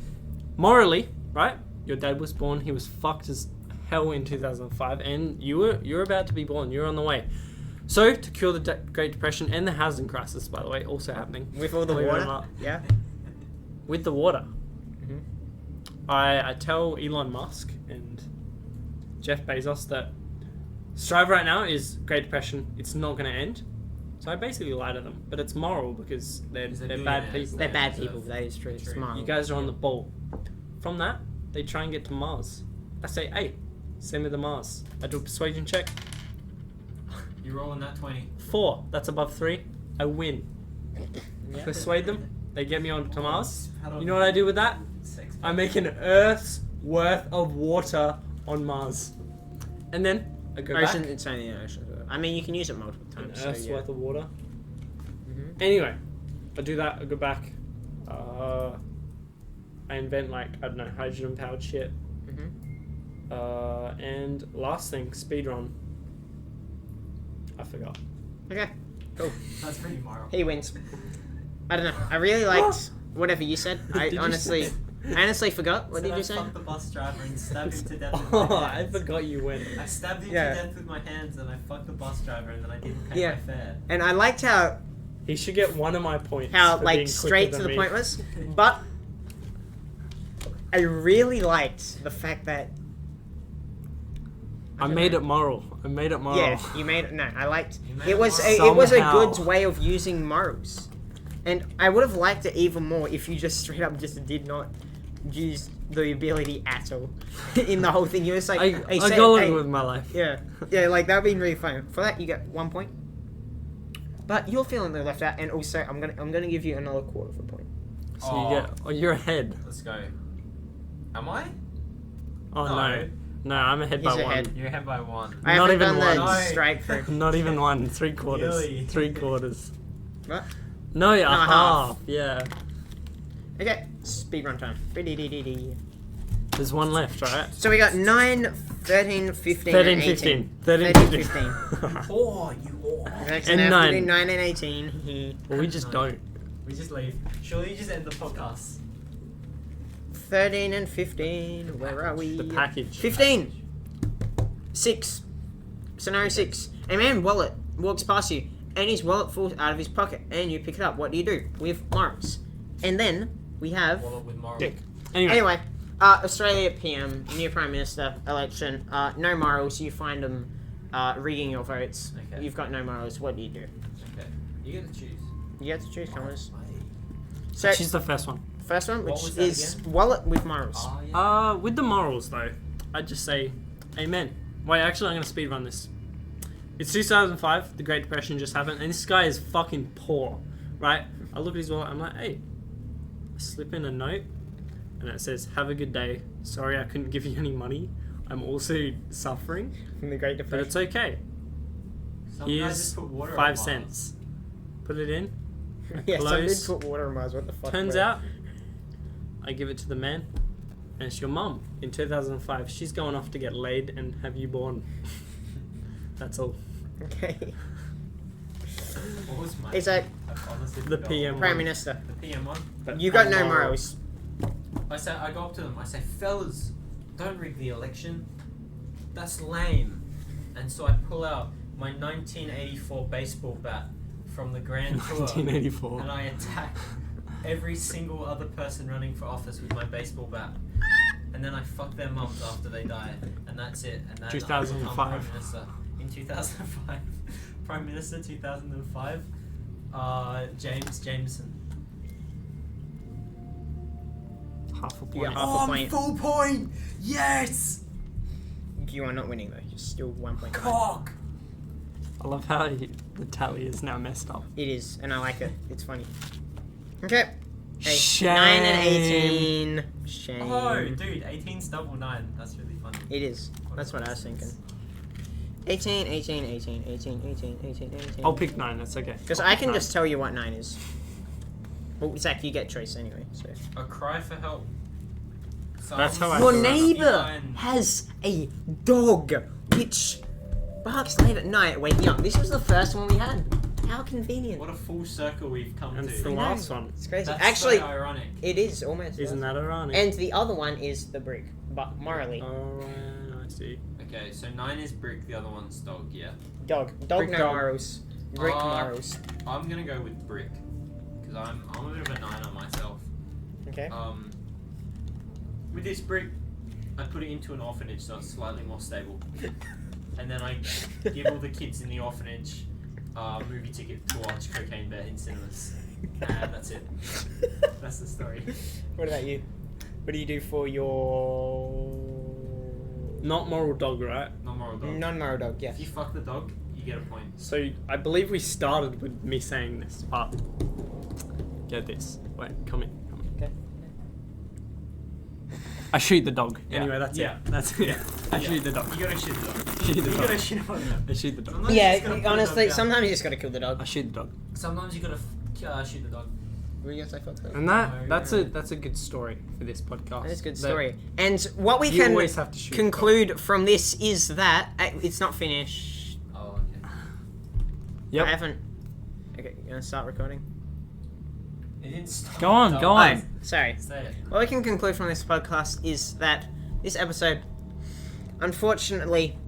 morally, right? Your dad was born. He was fucked as hell in 2005, and you're about to be born. You're on the way. So to cure the Great Depression and the housing crisis, by the way, also happening With all the Believe it or water? not. Yeah. with the water, Mhm. I tell Elon Musk and Jeff Bezos that strive right now is Great Depression. It's not going to end. So I basically lie to them, but it's moral because they're bad billionaires. people. They're bad Yeah, people, that is true. true. Smart. You guys are on the ball. From that, they try and get to Mars. I say, hey, send me the Mars. I do a persuasion check. You're rolling that 20. 4. That's above 3. I win. Yeah. Persuade them. They get me on to Mars. How You know what I do with that? Sex. I make an Earth's worth of water on Mars. And then I go Ocean, back. it's only an ocean. I mean, you can use it multiple An times. So, Earth's yeah. worth of water. Mhm. Anyway, I do that. I go back. I invent, like, I don't know, hydrogen powered shit. Mhm. And last thing, speedrun. I forgot. Okay, cool. That's pretty moral. He wins. I don't know. I really liked whatever you said. I Did you honestly, say- I honestly forgot. What Said did I you say? fucked the bus driver and stabbed him to death with Oh, my I hands. forgot you went. I stabbed him Yeah. to death with my hands, and I fucked the bus driver, and then I didn't pay Yeah. my fare. And I liked how He should get one of my points. for like being quicker straight to than the me. point was, but I really liked the fact that I made it moral. I made it moral. yeah, you made it. No, I liked You made it. it Was moral. it was a Somehow. good way of using morals, and I would have liked it even more if you just straight up just did not use the ability at all in the whole thing. You was like, I say- go hey, along with my life. yeah, yeah, like that would be really fun. For that, you get 1 point. But you're feeling the left out, and also I'm gonna give you another quarter of a point. So Oh. you get. Oh, you're ahead. Let's go. Am I? Oh no. No, I'm ahead He's by ahead. one. You're ahead by 1. I Not haven't even done the one. No. strike through. Not even one. 3/4. Really? 3/4. What? No, a half. half. Yeah. Okay, speedrun time. Ba-dee-dee-dee-dee. There's one left, right? So we got 9, 13, 15, 13, and 18. 15. 13, 13, 15. Oh, you whore. Next And and 9. 9 and 18. Well, we just don't. We just leave. Surely you just end the podcast. 13 and 15. Where are we? The package. 15. 6. Scenario 6. A man wallet walks past you, and his wallet falls out of his pocket, and you pick it up. What do you do with morals? And then we have. Wallet with moral. Dick. Anyway. Anyway, Australia PM, new Prime Minister election. No morals. You find them rigging your votes. Okay. You've got no morals. What do you do? Okay. You get to choose. You have to choose comers. Oh, So, She's the first one. first one, What which was that is again? wallet with morals. Oh, yeah. With the morals though, I'd just say, amen. Wait, actually, I'm gonna speed run this. It's 2005. The Great Depression just happened, and this guy is fucking poor, right? I look at his wallet. I'm like, hey, I slip in a note, and it says, "Have a good day. Sorry, I couldn't give you any money. I'm also suffering, From the Great but Depression. it's okay. Some guys Here's just put water on 5 Mars. cents. Put it in. Yeah, some did Close. put water in Mars. What the fuck? Turns bro? out, I give it to the man, and it's your mum. In 2005, she's going off to get laid and have you born. That's all. Okay. What was mine? Is that I've honestly The forgotten. PM Prime one. Minister? The PM one. But You got no moral. morals. I go up to them. I say, fellas, don't rig the election. That's lame. And so I pull out my 1984 baseball bat from the Grand Tour, 1984. and I attack every single other person running for office with my baseball bat. And then I fuck their mums after they die, and that's it. And then I become 2005. Prime Minister in 2005. Prime Minister 2005. James Jameson. Half a point. Yeah, half a point. Full point. Yes. You are not winning though. You're still 1 point. Cock. I love how the tally is now messed up. It is, and I like it. It's funny. Okay. Hey, Shame. 9 and 18. Shame. Oh, dude, 18's double 9. That's really funny. It is. That's what I was thinking. 18, 18, 18, 18, 18, 18, 18. I'll pick 9. That's okay. Because I can just tell you what 9 is. Well, Zach, you get choice anyway. So. A cry for help. That's how I Your feel. neighbour has a dog which barks late at night, waking up. This was the first one we had. How convenient. What a full circle we've come And to. it's the I know. last one. It's crazy. That's Actually, so ironic. it is almost. Isn't that ironic? And the other one is the brick, but morally. Oh, I see. Okay, so 9 is brick, the other one's dog, yeah? Dog. Dog Brick no dog. morals. Brick morals. I'm gonna go with brick. Because I'm a bit of a 9 on myself. Okay. With this brick, I put it into an orphanage so it's slightly more stable. And then I give all the kids in the orphanage movie ticket to watch Cocaine Bear in cinemas. And that's it. That's the story. What about you? What do you do for your Not moral dog, right? Non-moral dog. non-moral dog? Yeah. If you fuck the dog, you get a point. So I believe we started with me saying this, but get this. Wait, come in. Okay. I shoot the dog. Yeah. Anyway, that's Yeah. it. That's it. I Yeah. shoot the dog. You gotta shoot the dog. Shoot the You dog. gotta shoot him on the I shoot the dog. Sometimes you just gotta put Yeah, the honestly, dog down. sometimes you just gotta kill the dog. I shoot the dog. Sometimes you gotta shoot the dog. Were you gonna say fuck that? And Oh, that's yeah. that's a good story for this podcast. That is a good That story. And what we You can always have to shoot. conclude from this is that it's not finished. Oh, okay. Yep. I haven't. Okay, you gonna start recording? It didn't stop. Go on, go on. Oh, sorry. Say it. What we can conclude from this podcast is that this episode, unfortunately,